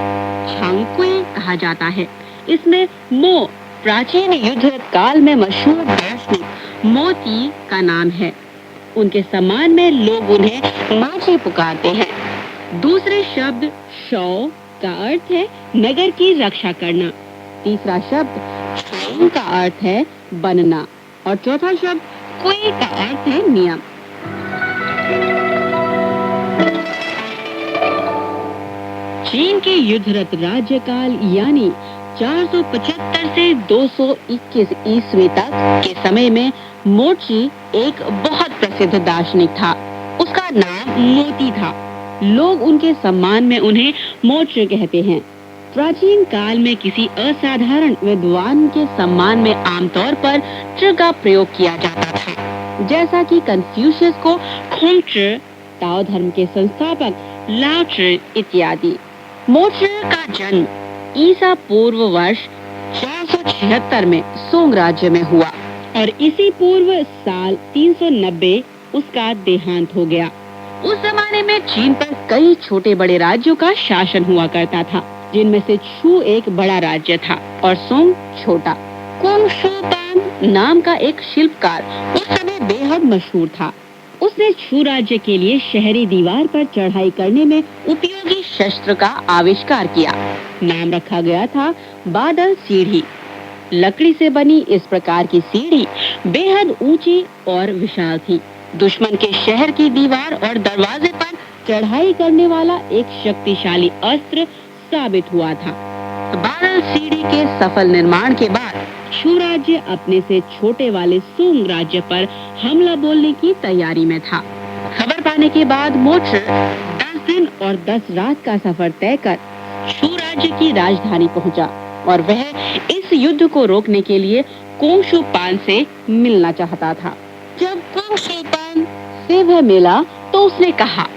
छांगकुई कहा जाता है। इसमें मो प्राचीन युद्ध काल में मशहूर दार्शनिक मोती का नाम है। उनके सम्मान में लोग उन्हें माची पुकारते हैं। दूसरे शब्द शौ का अर्थ है नगर की रक्षा करना। तीसरा शब्द शांग का अर्थ है बनना और चौथा शब्द कुई का अर्थ है नियम। चीन के युद्धरत राज्यकाल यानी 475 से 221 ईस्वी तक के समय में मोची एक बहुत प्रसिद्ध दार्शनिक था। उसका नाम मोती था। लोग उनके सम्मान में उन्हें मोची कहते हैं। प्राचीन काल में किसी असाधारण विद्वान के सम्मान में आमतौर पर च का प्रयोग किया जाता था, जैसा कि कन्फ्यूशियस को खुंग-च, ताओ धर्म के संस्थापक लाओ-च इत्यादि। मोची का जन्म ईसा पूर्व वर्ष 476 में सोंग राज्य में हुआ और इसी पूर्व साल 390 उसका देहांत हो गया। उस जमाने में चीन पर कई छोटे बड़े राज्यों का शासन हुआ करता था, जिनमें से छू एक बड़ा राज्य था और सोंग छोटा। कुंग शू पान नाम का एक शिल्पकार उस समय बेहद मशहूर था। उसने छू राज्य के लिए शहरी दीवार पर चढ़ाई करने में उपयोगी शस्त्र का आविष्कार किया। नाम रखा गया था बादल सीढ़ी। लकड़ी से बनी इस प्रकार की सीढ़ी बेहद ऊंची और विशाल थी। दुश्मन के शहर की दीवार और दरवाजे पर चढ़ाई करने वाला एक शक्तिशाली अस्त्र साबित हुआ था। बादल सीढ़ी के सफल निर्माण के बाद छू राज्य अपने से छोटे वाले सोंग राज्य पर हमला बोलने की तैयारी में था। खबर पाने के बाद मोच 10 दिन और 10 रात का सफर तय कर छू राज्य की राजधानी पहुंचा और वह इस युद्ध को रोकने के लिए कुंग शू पान से मिलना चाहता था। जब कुंग शू पान से वह मिला तो उसने कहा,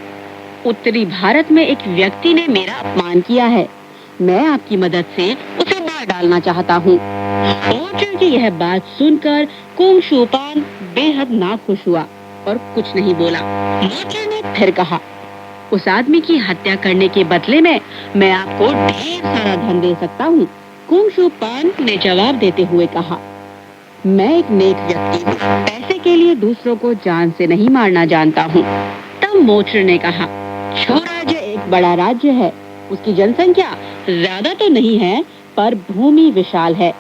उत्तरी भारत में एक व्यक्ति ने मेरा अपमान किया है। मैं आपकी मदद से उसे मार डालना चाहता हूँ। मोची की यह बात सुनकर कुंग शू पान बेहद नाखुश हुआ और कुछ नहीं बोला। मोची ने फिर कहा, उस आदमी की हत्या करने के बदले में मैं आपको ढेर सारा धन दे सकता हूँ। कुंग शू पान ने जवाब देते हुए कहा, मैं एक नेक व्यक्ति हूँ, पैसे के लिए दूसरों को जान से नहीं मारना जानता हूँ। तब मोची ने कहा, छू राज्य एक बड़ा राज्य है। उसकी जनसंख्या ज्यादा तो नहीं है, पर भूमि विशाल है।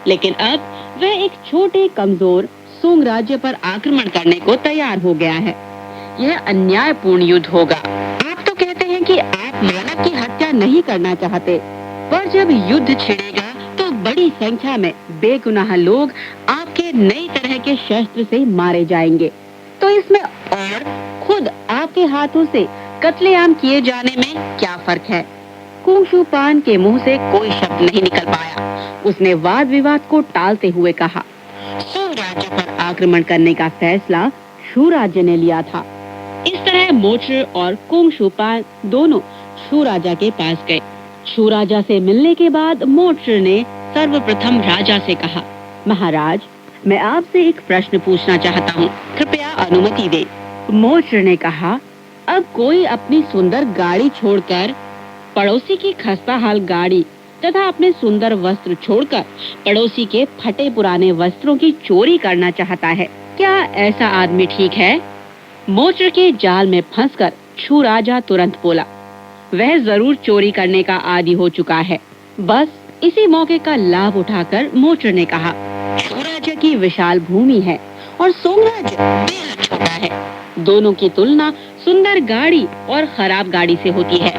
लेकिन अब वह एक छोटे कमजोर सोंग राज्य पर आक्रमण करने को तैयार हो गया है। यह अन्यायपूर्ण युद्ध होगा। आप तो कहते हैं कि आप मानव की हत्या नहीं करना चाहते, पर जब युद्ध छिड़ेगा तो बड़ी संख्या में बेगुनाह लोग आपके नई तरह के शस्त्र से मारे जाएंगे। तो इसमें और खुद आपके हाथों से कत्लेआम किए जाने में क्या फर्क है? कुंग शू पान के मुंह से कोई शब्द नहीं निकल पाया। उसने वाद विवाद को टालते हुए कहा, सोंग राज्य पर आक्रमण करने का फैसला छू राज्य ने लिया था। इस तरह मोची और कुंग शू पान दोनों छू राजा के पास गए। छू राजा से मिलने के बाद मोची ने सर्वप्रथम राजा से कहा, महाराज, मैं आपसे एक प्रश्न पूछना चाहता हूँ, कृपया अनुमति दे। मोची ने कहा, अब कोई अपनी सुंदर गाड़ी छोड़कर पड़ोसी की खस्ताहाल गाड़ी तथा अपने सुंदर वस्त्र छोड़कर पड़ोसी के फटे पुराने वस्त्रों की चोरी करना चाहता है। क्या ऐसा आदमी ठीक है? मोचर के जाल में फंसकर छू राजा तुरंत बोला। वह जरूर चोरी करने का आदी हो चुका है। बस इसी मौके का लाभ उठाकर मोचर ने कहा, छू राज्य की विशाल भूमि है और सोंग राज्य बेहद छोटा है। दोनों की तुलना सुंदर गाड़ी और खराब गाड़ी से होती है।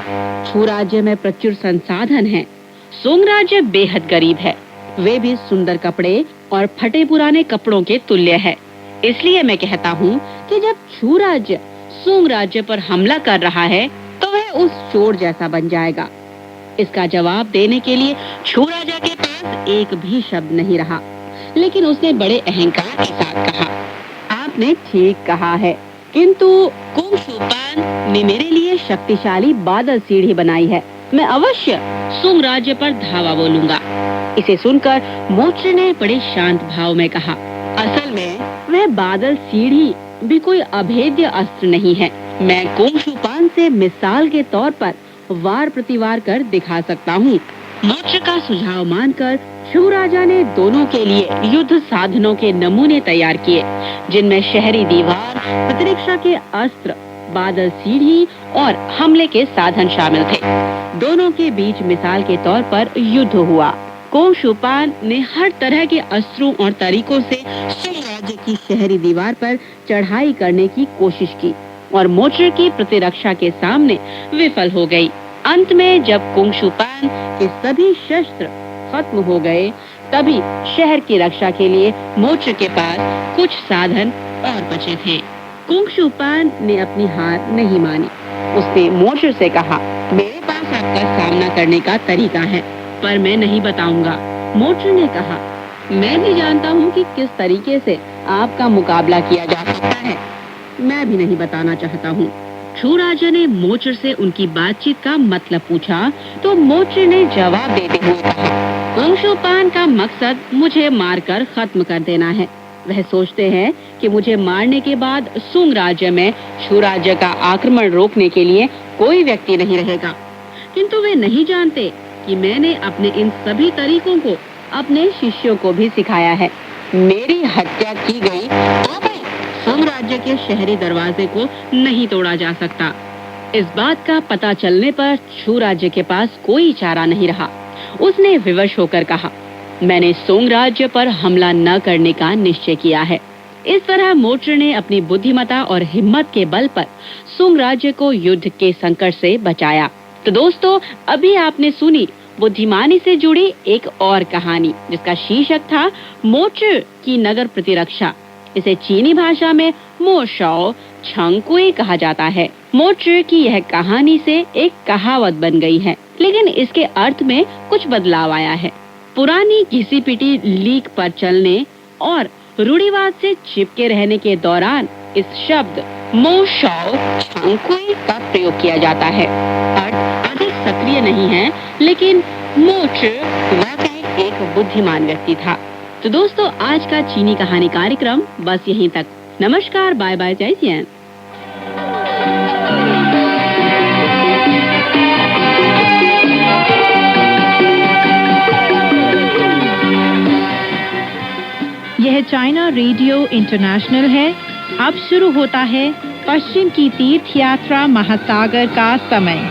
छू राज्य में प्रचुर संसाधन है, सोंग राज्य बेहद गरीब है। वे भी सुंदर कपड़े और फटे पुराने कपड़ों के तुल्य है। इसलिए मैं कहता हूँ कि जब छू राज्य सोंग राज्य पर हमला कर रहा है तो वह उस चोर जैसा बन जाएगा। इसका जवाब देने के लिए छू राजा के पास एक भी शब्द नहीं रहा, लेकिन उसने बड़े अहंकार के साथ कहा, आपने ठीक कहा है, किंतु कुंग शुपान ने मेरे लिए शक्तिशाली बादल सीढ़ी बनाई है। मैं अवश्य सोंग राज्य पर धावा बोलूंगा। इसे सुनकर मोचर ने बड़े शांत भाव में कहा, असल में वह बादल सीढ़ी भी कोई अभेद्य अस्त्र नहीं है। मैं कुंग शुपान से मिसाल के तौर पर वार प्रतिवार कर दिखा सकता हूँ। मोचर का सुझाव मानकर छू राजा ने दोनों के लिए युद्ध साधनों के नमूने तैयार किए, जिनमें शहरी दीवार, प्रतिरक्षा के अस्त्र, बादल सीढ़ी और हमले के साधन शामिल थे। दोनों के बीच मिसाल के तौर पर युद्ध हुआ। कुंग शुपान ने हर तरह के अस्त्रों और तरीकों से सोंग राज्य की शहरी दीवार पर चढ़ाई करने की कोशिश की और मोचर की प्रतिरक्षा के सामने विफल हो गई। अंत में जब कुंग शुपान के सभी शस्त्र खत्म हो गए, तभी शहर की रक्षा के लिए मोचर के पास कुछ साधन और बचे थे। कुंग शुपान ने अपनी हार नहीं मानी। उसने मोचर से कहा, मेरे पास आपका सामना करने का तरीका है, पर मैं नहीं बताऊंगा। मोचर ने कहा, मैं भी जानता हूँ कि किस तरीके से आपका मुकाबला किया जा सकता है। मैं भी नहीं बताना चाहता हूँ। छू राजा ने मोचर से उनकी बातचीत का मतलब पूछा तो मोचर ने जवाब देते हुए कहा, कुंग शुपान का मकसद मुझे मारकर खत्म कर देना है। वह सोचते हैं कि मुझे मारने के बाद सोंग राज्य में छू राज्य का आक्रमण रोकने के लिए कोई व्यक्ति नहीं रहेगा, किंतु वे नहीं जानते कि मैंने अपने इन सभी तरीकों को अपने शिष्यों को भी सिखाया है। मेरी हत्या की गई तो भी सोंग राज्य के शहरी दरवाजे को नहीं तोड़ा जा सकता। इस बात का पता चलने पर छू राज्य के पास कोई चारा नहीं रहा। उसने विवश होकर कहा, मैंने सोंग राज्य पर हमला न करने का निश्चय किया है। इस तरह मोचर ने अपनी बुद्धिमता और हिम्मत के बल पर सोंग राज्य को युद्ध के संकट से बचाया। तो दोस्तों, अभी आपने सुनी बुद्धिमानी से जुड़ी एक और कहानी, जिसका शीर्षक था मोचर की नगर प्रतिरक्षा। इसे चीनी भाषा में मो शाओ छंगकुई कहा जाता है। मोचर की यह कहानी से एक कहावत बन गई है, लेकिन इसके अर्थ में कुछ बदलाव आया है। पुरानी घिसी पिटी लीक पर चलने और रूढ़िवाद से चिपके रहने के दौरान इस शब्द मो शाओ छंगकुई का प्रयोग किया जाता है। अर्थ अधिक सक्रिय नहीं है, लेकिन मोचर वाकई एक बुद्धिमान व्यक्ति था। तो दोस्तों, आज का चीनी कहानी कार्यक्रम बस यहीं तक। नमस्कार, बाय बाय, जय हिंद। यह चाइना रेडियो इंटरनेशनल है। अब शुरू होता है पश्चिम की तीर्थ यात्रा महासागर का समय।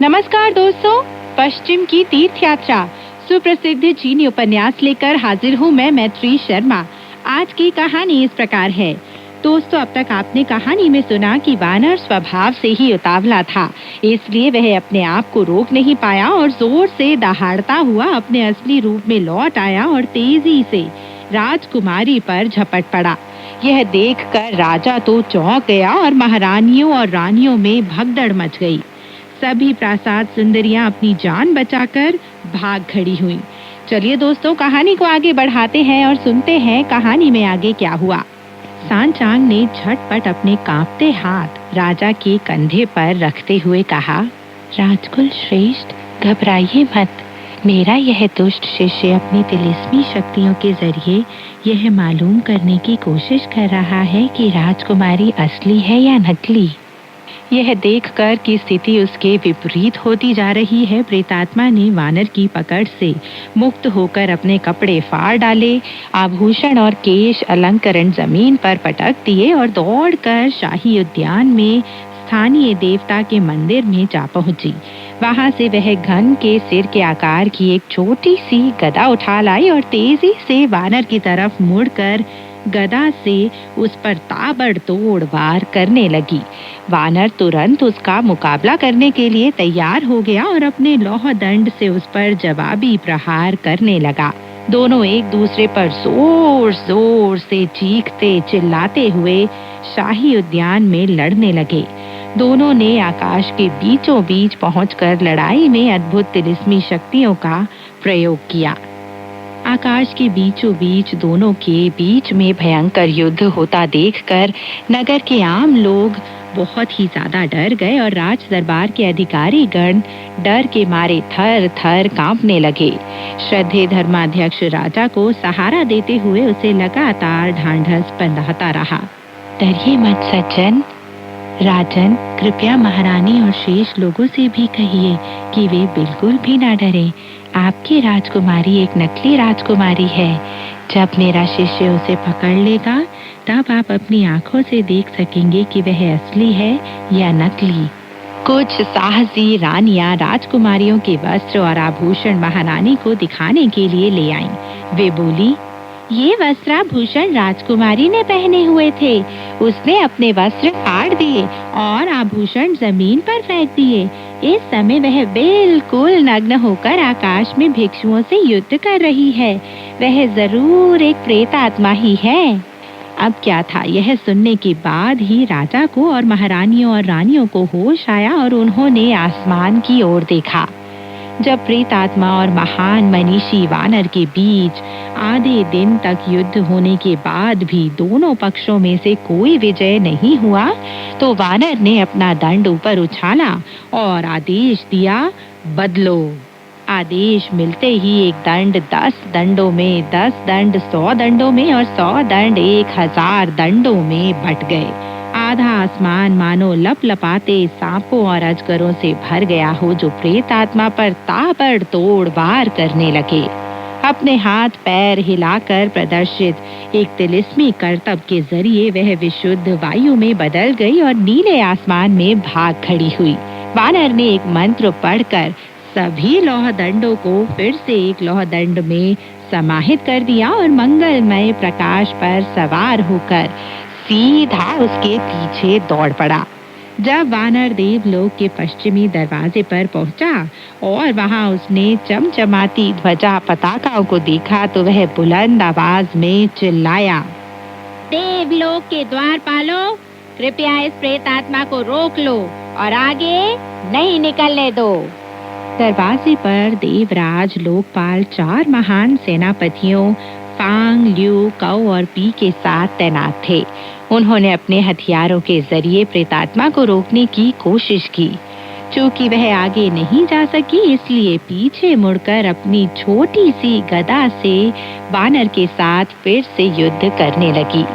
नमस्कार दोस्तों, पश्चिम की तीर्थ यात्रा सुप्रसिद्ध चीनी उपन्यास लेकर हाजिर हूँ मैं, मैत्री शर्मा। आज की कहानी इस प्रकार है। दोस्तों, अब तक आपने कहानी में सुना कि वानर स्वभाव से ही उतावला था, इसलिए वह अपने आप को रोक नहीं पाया और जोर से दहाड़ता हुआ अपने असली रूप में लौट आया और तेजी से राजकुमारी पर झपट पड़ा। यह देखकर राजा तो चौंक गया और महारानियों और रानियों में भगदड़ मच गई। सभी प्रासाद सुंदरियां अपनी जान बचाकर भाग खड़ी हुईं। चलिए दोस्तों, कहानी को आगे बढ़ाते हैं और सुनते हैं कहानी में आगे क्या हुआ। सांचांग ने झटपट अपने कांपते हाथ राजा के कंधे पर रखते हुए कहा, राजकुल श्रेष्ठ, घबराइए मत। मेरा यह दुष्ट शिष्य अपनी तिलिस्मी शक्तियों के जरिए यह मालूम करने की कोशिश कर रहा है कि राजकुमारी असली है या नकली। यह देखकर कि स्थिति उसके विपरीत होती जा रही है, प्रेतात्मा ने वानर की पकड़ से मुक्त होकर अपने कपड़े फाड़ डाले, आभूषण और केश अलंकरण जमीन पर पटक दिए और दौड़कर शाही उद्यान में स्थानीय देवता के मंदिर में जा पहुंची। वहां से वह घन के सिर के आकार की एक छोटी सी गदा उठा लाई और तेजी से वानर की तरफ मुड़कर गदा से उस पर ताबड़तोड़ वार करने लगी। वानर तुरंत उसका मुकाबला करने के लिए तैयार हो गया और अपने लौह दंड से उस पर जवाबी प्रहार करने लगा। दोनों एक दूसरे पर जोर जोर से चीखते चिल्लाते हुए शाही उद्यान में लड़ने लगे। दोनों ने आकाश के बीचों बीच पहुंचकर लड़ाई में अद्भुत तिलिस्मी शक्तियों का प्रयोग किया। आकाश के बीचों बीच दोनों के बीच में भयंकर युद्ध होता देखकर नगर के आम लोग बहुत ही ज्यादा डर गए और राज दरबार के अधिकारी गण डर के मारे थर थर कांपने लगे। श्रद्धेय धर्माध्यक्ष राजा को सहारा देते हुए उसे लगातार ढांढस बंधाता रहा। डरिए मत सज्जन। राजन, कृपया महारानी और शेष लोगों से भी कहिए कि वे बिल्कुल भी ना डरे। आपकी राजकुमारी एक नकली राजकुमारी है। जब मेरा शिष्य उसे पकड़ लेगा तब आप अपनी आंखों से देख सकेंगे कि वह असली है या नकली। कुछ साहसी रानियां राजकुमारियों के वस्त्र और आभूषण महारानी को दिखाने के लिए ले आईं। वे बोली, ये वस्त्राभूषण राजकुमारी ने पहने हुए थे। उसने अपने वस्त्र फाड़ दिए और आभूषण जमीन पर फेंक दिए। इस समय वह बिल्कुल नग्न होकर आकाश में भिक्षुओं से युद्ध कर रही है। वह जरूर एक प्रेतात्मा ही है। अब क्या था, यह सुनने के बाद ही राजा को और महारानियों और रानियों को होश आया और उन्होंने आसमान की ओर देखा। जब प्रेतात्मा और महान मनीषी वानर के बीच आधे दिन तक युद्ध होने के बाद भी दोनों पक्षों में से कोई विजय नहीं हुआ, तो वानर ने अपना दंड ऊपर उछाला और आदेश दिया, बदलो। आदेश मिलते ही एक दंड 10 दंडों में, 10 दंड 100 दंडों में और 100 दंड 1000 दंडों में बट गए। आधा आसमान मानो लपलपाते सांपों और अजगरों से भर गया हो, जो प्रेत आत्मा पर ताबड़तोड़ वार करने लगे। अपने हाथ पैर हिलाकर प्रदर्शित एक तिलिस्मी करतब के जरिए वह विशुद्ध वायु में बदल गई और नीले आसमान में भाग खड़ी हुई। वानर ने एक मंत्र पढ़कर सभी लौह दंडों को फिर से एक लौह दंड में समाहित कर दिया और मंगलमय प्रकाश पर सवार होकर सीधा उसके पीछे दौड़ पड़ा। जब वानर देवलोक के पश्चिमी दरवाजे पर पहुंचा और वहां उसने चमचमाती ध्वजा पताकाओं को देखा तो वह बुलंद आवाज में चिल्लाया, देवलोक के द्वारपालों, कृपया इस प्रेत आत्मा को रोक लो और आगे नहीं निकलने दो। दरवाजे पर देवराज लोकपाल 4 महान सेनापतियों फांग, ल्यू, कौ और पी के साथ तैनात थे। उन्होंने अपने हथियारों के जरिए प्रेतात्मा को रोकने की कोशिश की। चूंकि वह आगे नहीं जा सकी, इसलिए पीछे मुड़कर अपनी छोटी सी गदा से वानर के साथ फिर से युद्ध करने लगी।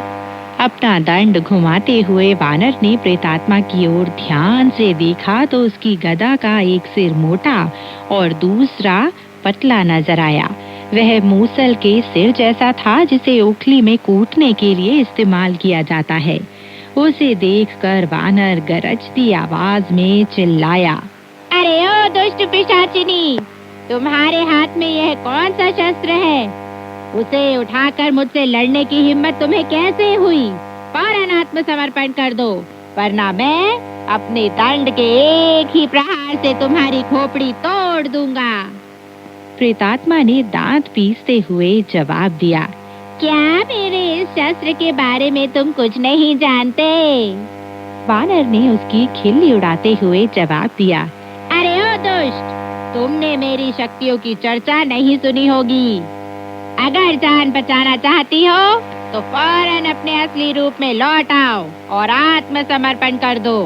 अपना दंड घुमाते हुए वानर ने प्रेतात्मा की ओर ध्यान से देखा तो उसकी गदा का एक सिर मोटा और दूसरा पतला नजर आया। वह मूसल के सिर जैसा था जिसे ओखली में कूटने के लिए इस्तेमाल किया जाता है। उसे देखकर वानर गरजती आवाज में चिल्लाया, अरे ओ दुष्ट पिशाचिनी, तुम्हारे हाथ में यह कौन सा शस्त्र है? उसे उठाकर मुझसे लड़ने की हिम्मत तुम्हें कैसे हुई? फौरन आत्मसमर्पण कर दो, वरना मैं अपने दंड के एक ही प्रहार से तुम्हारी खोपड़ी तोड़ दूंगा। प्रेतात्मा ने दांत पीसते हुए जवाब दिया, क्या मेरे इस शस्त्र के बारे में तुम कुछ नहीं जानते? वानर ने उसकी खिल्ली उड़ाते हुए जवाब दिया, अरे ओ दुष्ट, तुमने मेरी शक्तियों की चर्चा नहीं सुनी होगी। अगर जान बचाना चाहती हो तो फौरन अपने असली रूप में लौट आओ और आत्मसमर्पण कर दो।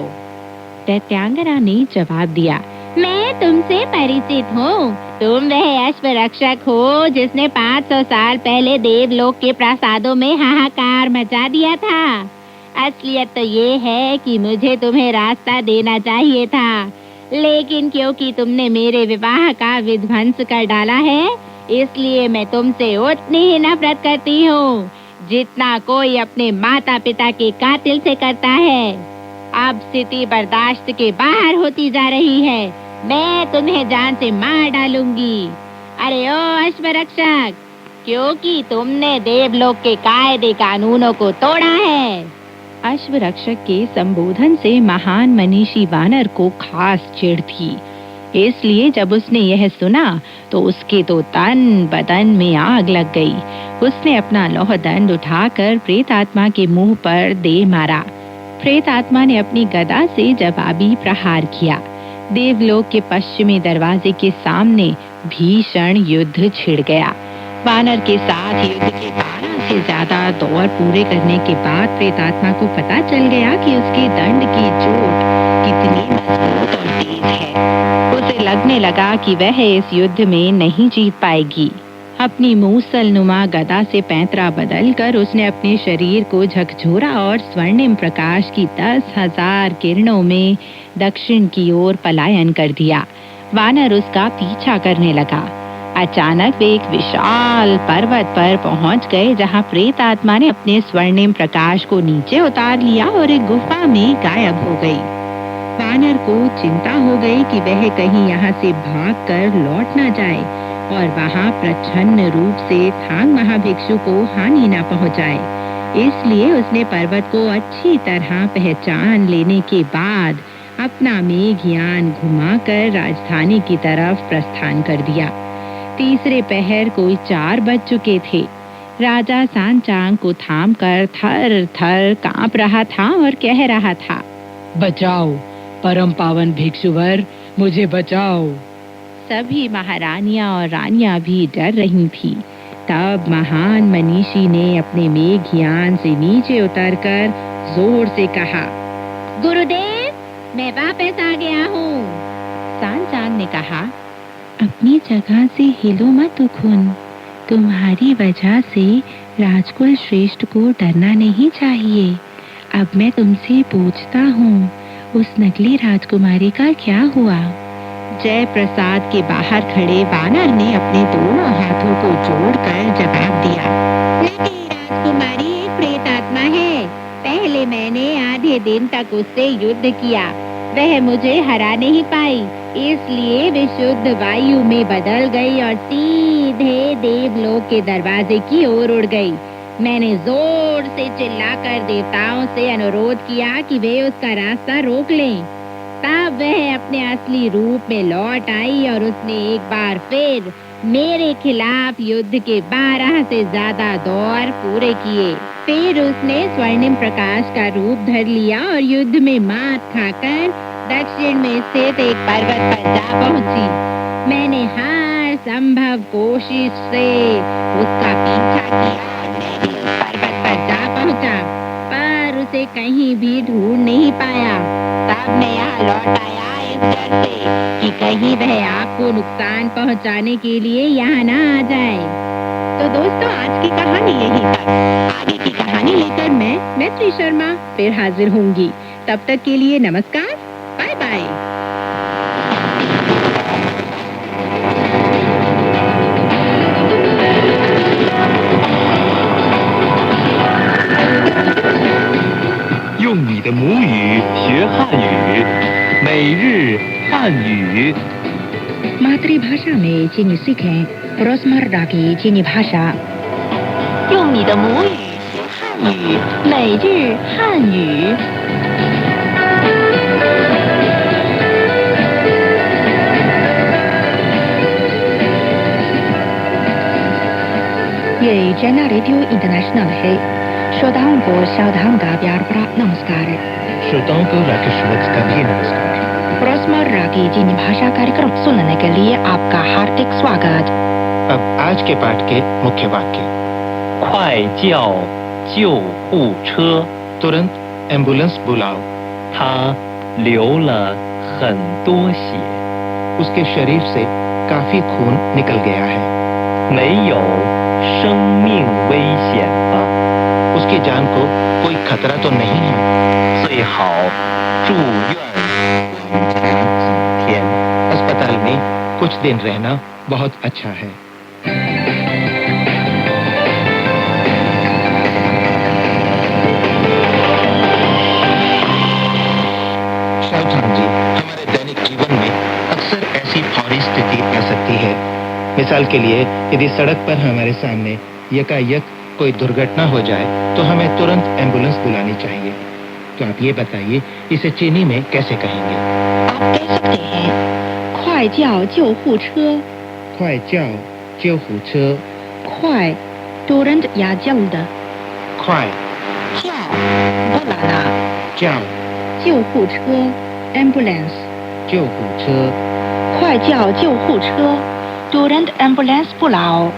दैत्यांगना ने जवाब दिया, मैं तुमसे परिचित हूँ। तुम वह अश्वरक्षक हो जिसने 500 साल पहले देवलोक के प्रासादों में हाहाकार मचा दिया था। असलियत तो ये है कि मुझे तुम्हें रास्ता देना चाहिए था, लेकिन क्योंकि तुमने मेरे विवाह का विध्वंस कर डाला है, इसलिए मैं तुमसे उतनी ही नफरत करती हूँ जितना कोई अपने माता पिता के कातिल से करता है। अब स्थिति बर्दाश्त के बाहर होती जा रही है। मैं तुम्हें जान से मार डालूंगी। अरे ओ अश्वरक्षक, क्योंकि तुमने देवलोक के कायदे कानूनों को तोड़ा है। अश्वरक्षक के संबोधन से महान मनीषी वानर को खास चिढ़ थी। इसलिए जब उसने यह सुना तो उसके तो तन बदन में आग लग गई। उसने अपना लौह दंड उठाकर प्रेत आत्मा के मुंह पर दे मारा। प्रेत आत्मा ने अपनी गदा से जवाबी प्रहार किया। देवलोक के पश्चिमी दरवाजे के सामने भीषण युद्ध छिड़ गया। वानर के साथ युद्ध के 12 से ज्यादा दौर पूरे करने के बाद प्रेतात्मा को पता चल गया कि उसके दंड की चोट कितनी मजबूत और तेज है। उसे लगने लगा कि वह इस युद्ध में नहीं जीत पाएगी। अपनी मूसल-नुमा गदा से पैंतरा बदलकर उसने अपने शरीर को झकझोरा और स्वर्णिम प्रकाश की 10,000 किरणों में दक्षिण की ओर पलायन कर दिया। वानर उसका पीछा करने लगा। अचानक वे एक विशाल पर्वत पर पहुंच गए, जहां प्रेत आत्मा ने अपने स्वर्णिम प्रकाश को नीचे उतार लिया और एक गुफा में गायब हो गई। वानर को चिंता हो गई कि वह कहीं यहाँ से भागकर लौट न जाए और वहाँ प्रच्छन्न रूप से थांग महाभिक्षु को हानि न पहुँचाए। इसलिए उसने पर्वत को अच्छी तरह पहचान लेने के बाद अपना मेघयान घुमाकर राजधानी की तरफ प्रस्थान कर दिया। तीसरे पहर कोई 4 बज चुके थे। राजा सांचांग को थामकर थर थर कांप रहा था और कह रहा था, बचाओ परम पावन भिक्षुवर, मुझे बचाओ। सभी महारानियां और रानियां भी डर रही थीं। तब महान मनीषी ने अपने मेघयान से नीचे उतरकर जोर से कहा, गुरुदेव, मैं वापस आ गया हूँ। सांचांग ने कहा, अपनी जगह से हिलो मत उखुन। तुम्हारी वजह से राजकुल श्रेष्ठ को डरना नहीं चाहिए। अब मैं तुमसे पूछता हूँ, उस नकली राजकुमारी का क्या हुआ? जय प्रसाद के बाहर खड़े वानर ने अपने दोनों हाथों को जोड़कर जवाब दिया, नकली राजकुमारी एक प्रेत आत्मा है। पहले मैंने आधे दिन तक उससे युद्ध किया, वह मुझे हरा नहीं पाई, इसलिए विशुद्ध वायु में बदल गई और सीधे देवलोक के दरवाजे की ओर उड़ गई। मैंने जोर से चिल्लाकर देवताओं से अनुरोध किया कि वे उसका रास्ता रोक लें। तब वह अपने असली रूप में लौट आई और उसने एक बार फिर मेरे खिलाफ युद्ध के 12 से ज्यादा दौर पूरे किए। फिर उसने स्वर्णिम प्रकाश का रूप धर लिया और युद्ध में मात खाकर दक्षिण में स्थित एक पर्वत पर जा पहुंची। मैंने हर संभव कोशिश से उसका पीछा किया और मैं भी उस पर्वत पर जा पहुंचा, पर उसे कहीं भी ढूंढ नहीं पाया। तब मैं यहाँ लौट आया इस डर से कि कहीं वह आपको नुकसान पहुंचाने के लिए यहाँ न आ जाए। तो दोस्तों, आज की कहानी यहीं तक। आगे की कहानी लेकर मैं मैत्री शर्मा फिर हाजिर होंगी। तब तक के लिए नमस्कार, बाय बाय।用你的母语学汉语，每日汉语。 मातृभाषा में चीनी सीखें रोजमर्रा की चीनी भाषा। 用你的母语学汉语，每日汉语。 ये चैना रेडियो इंटरनेशनल है। श्रोताओं को सावधान का प्यार भरा नमस्कार। श्रोताओं को राकेश वत्स का भी नमस्कार। रोजमर्रा की चीनी भाषा कार्यक्रम सुनने के लिए आपका हार्दिक स्वागत। अब आज के पाठ के मुख्य वाक्य। 快叫救护车， तुरंत एम्बुलेंस बुलाओ। 他流了很多血。उसके शरीर से काफी खून निकल गया है। 没有生命危险吧？ उसकी जान को कोई खतरा तो नहीं है। 最好住院观察几天。 अस्पताल में कुछ दिन रहना बहुत अच्छा है। शाहजहां जी, हमारे दैनिक जीवन में अक्सर ऐसी फौरी स्थिति आ सकती है। मिसाल के लिए, यदि सड़क पर हमारे सामने यकायक कोई दुर्घटना हो जाए तो हमें तुरंत एम्बुलेंस बुलानी चाहिए। तो आप ये बताइए, इसे चीनी में कैसे कहेंगे? आप कह सकते हैं 快叫救护车 快叫救护车 快 तुरंत या जल्द 快 叫 बुलाना 叫 救护车 एम्बुलेंस 救护车 快叫救护车 तुरंत एम्बुलेंस बुलाओ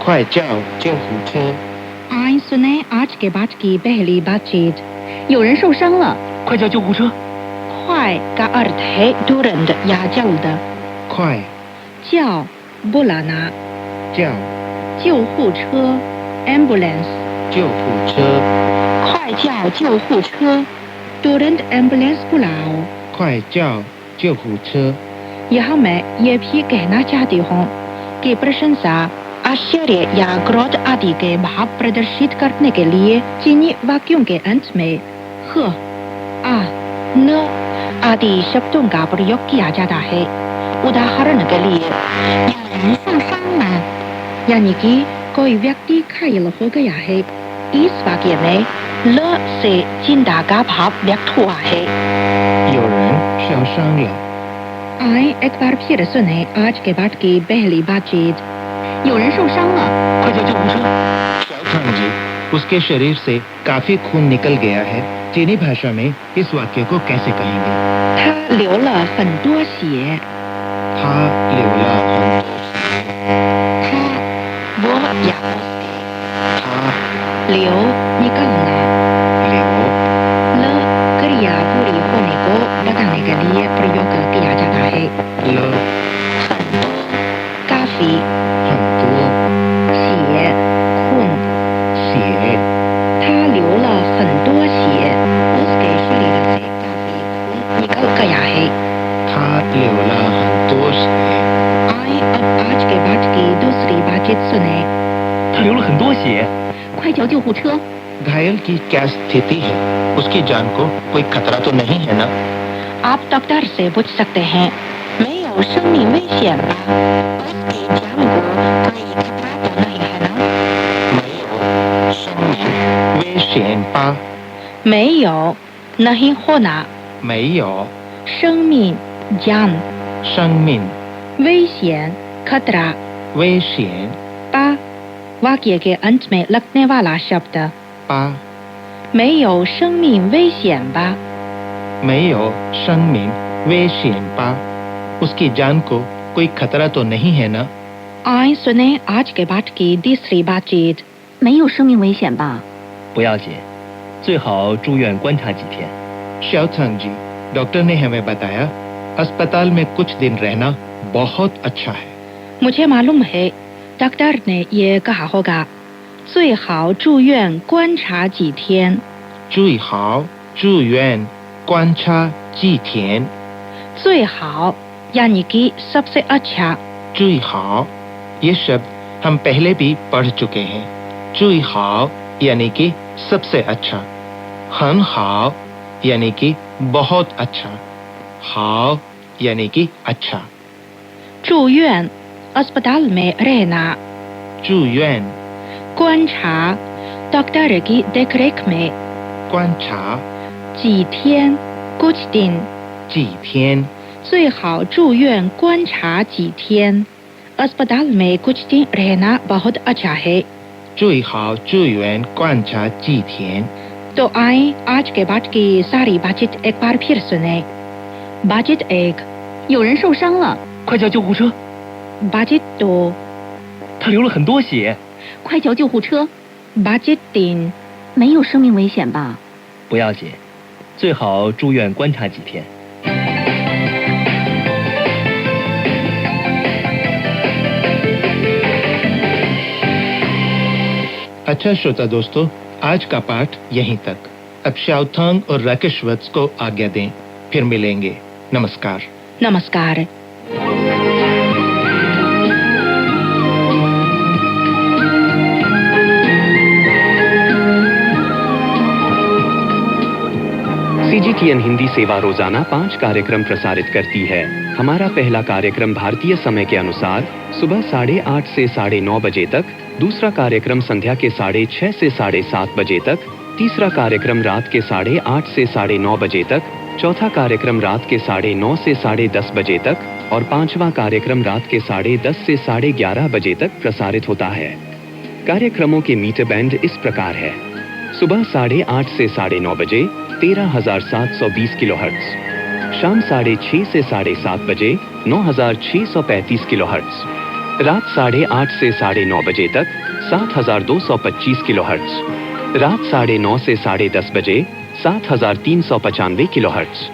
快叫救护车 आइए सुने आज के बाद की पहली बातचीत 有人受伤了快叫救护车！ 快 का अर्थ है तुरंत या जल्द 快 叫 बुलाना 叫 救护车 एम्बुलेंस 救护车 快叫救护车 तुरंत एम्बुलेंस बुलाओ 快叫救护车 यहाँ मैं ये भी कहना चाहती हूँ कि प्रशंसा, आश्चर्य या क्रोध आदि के भाव प्रदर्शित करने के लिए चीनी वाक्यों के अंत में ह, आ, न आदि शब्दों का प्रयोग किया जाता है। उदाहरण के लिए 有人受伤了 यानी कि कोई व्यक्ति घायल हो गया है। इस वाक्य में ल से चिंता का भाव व्यक्त हुआ है। 有人受伤了 आए एक बार फिर सुने आज के बाद की पहली बातचीत 有人受伤了 快叫救护车！ शाहजहां जी, उसके शरीर से काफी खून निकल गया है। चीनी भाषा में इस वाक्य को कैसे कहेंगे? 他流了很多血 他流了很多血 他 वो या 他 流 निकलना 流 ल क्रिया पूरी होने को बताने के लिए प्रयोग किया जाता है। 了 काफी 很多 血 खून 血 他流了很多血 उसके शरीर से काफी खून निकल गया है। 他流了很多血 आए अब आज के बाद की दूसरी बातचीत सुने 他流了很多血， 快叫救护车 घायल की क्या स्थिति है? उसकी जान को कोई खतरा तो नहीं है ना? आप डॉक्टर से पूछ सकते हैं 没有生命危险吧 उसकी जान को कोई खतरा तो नहीं है ना? 没有生命危险吧？没有 नहीं होना 没有生命 जान 生命危险 खतरा 危险 पा वाक्य के अंत में लगने वाला शब्द 吧？没有生命危险吧没有生命危险吧？उसकी जान को कोई खतरा तो नहीं है ना? आए सुने आज के बाद की तीसरी बातचीत 没有生命危险吧不要紧，最好住院观察几天。 शाहजहां जी, डॉक्टर ने हमें बताया अस्पताल में कुछ दिन रहना बहुत अच्छा है। मुझे मालूम है डॉक्टर ने ये कहा होगा 最好住院观察几天最好住院观察几天。最好 यानी कि सबसे अच्छा 最好 ये शब्द हम पहले भी पढ़ चुके हैं। 最好 यानी कि सबसे अच्छा, 很好 यानी कि बहुत अच्छा, 好 यानी कि अच्छा। 住院 अस्पताल में रहना 住院 观察 डॉक्टर की देखरेख में 观察几天 कुछ दिन 几天最好住院观察几天 अस्पताल में कुछ दिन रहना बहुत अच्छा है। 最好住院观察几天。 तो आए आज के बाद की सारी बातचीत एक बार फिर सुने। बातचीत एक 有人受伤了快叫救护车！ बातचीत दो 他流了很多血， 快叫救护车 बातचीत तीन 没有生命危险吧不要紧，最好住院观察几天。अच्छा श्रोता दोस्तों, आज का पाठ यहीं तक। अब शाओथांग और राकेश वत्स को आज्ञा दें, फिर मिलेंगे। नमस्कार। नमस्कार। CGTN हिंदी सेवा रोजाना 5 कार्यक्रम प्रसारित करती है। हमारा पहला कार्यक्रम भारतीय समय के अनुसार सुबह 8:30 से 9:30 बजे तक, दूसरा कार्यक्रम संध्या के 6:30 से 7:30 बजे तक, तीसरा कार्यक्रम रात के 8:30 से 9:30 बजे तक, चौथा कार्यक्रम रात के 9:30 से 10:30 बजे तक और पांचवा कार्यक्रम रात के 10:30 से 11:30 बजे तक प्रसारित होता है। कार्यक्रमों के मीटर बैंड इस प्रकार है: सुबह 8:30 से 9:30 बजे 13,720 किलोहर्ट्ज, शाम 6:30 से 7:30 बजे 9,635 किलोहर्ट्ज, रात 8:30 से 9:30 बजे तक 7,225 किलोहर्ट्ज, रात 9:30 से 10:30 बजे 7,395 किलोहर्ट्ज,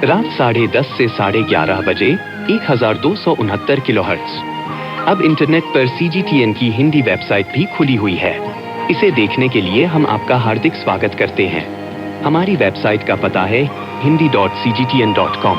रात 10:30 से 11:30 बजे 1,269 किलोहर्ट्ज। अब इंटरनेट पर CGTN की हिंदी वेबसाइट भी खुली हुई है। इसे देखने के लिए हम आपका हार्दिक स्वागत करते हैं। हमारी वेबसाइट का पता है hindi.cgtn.com।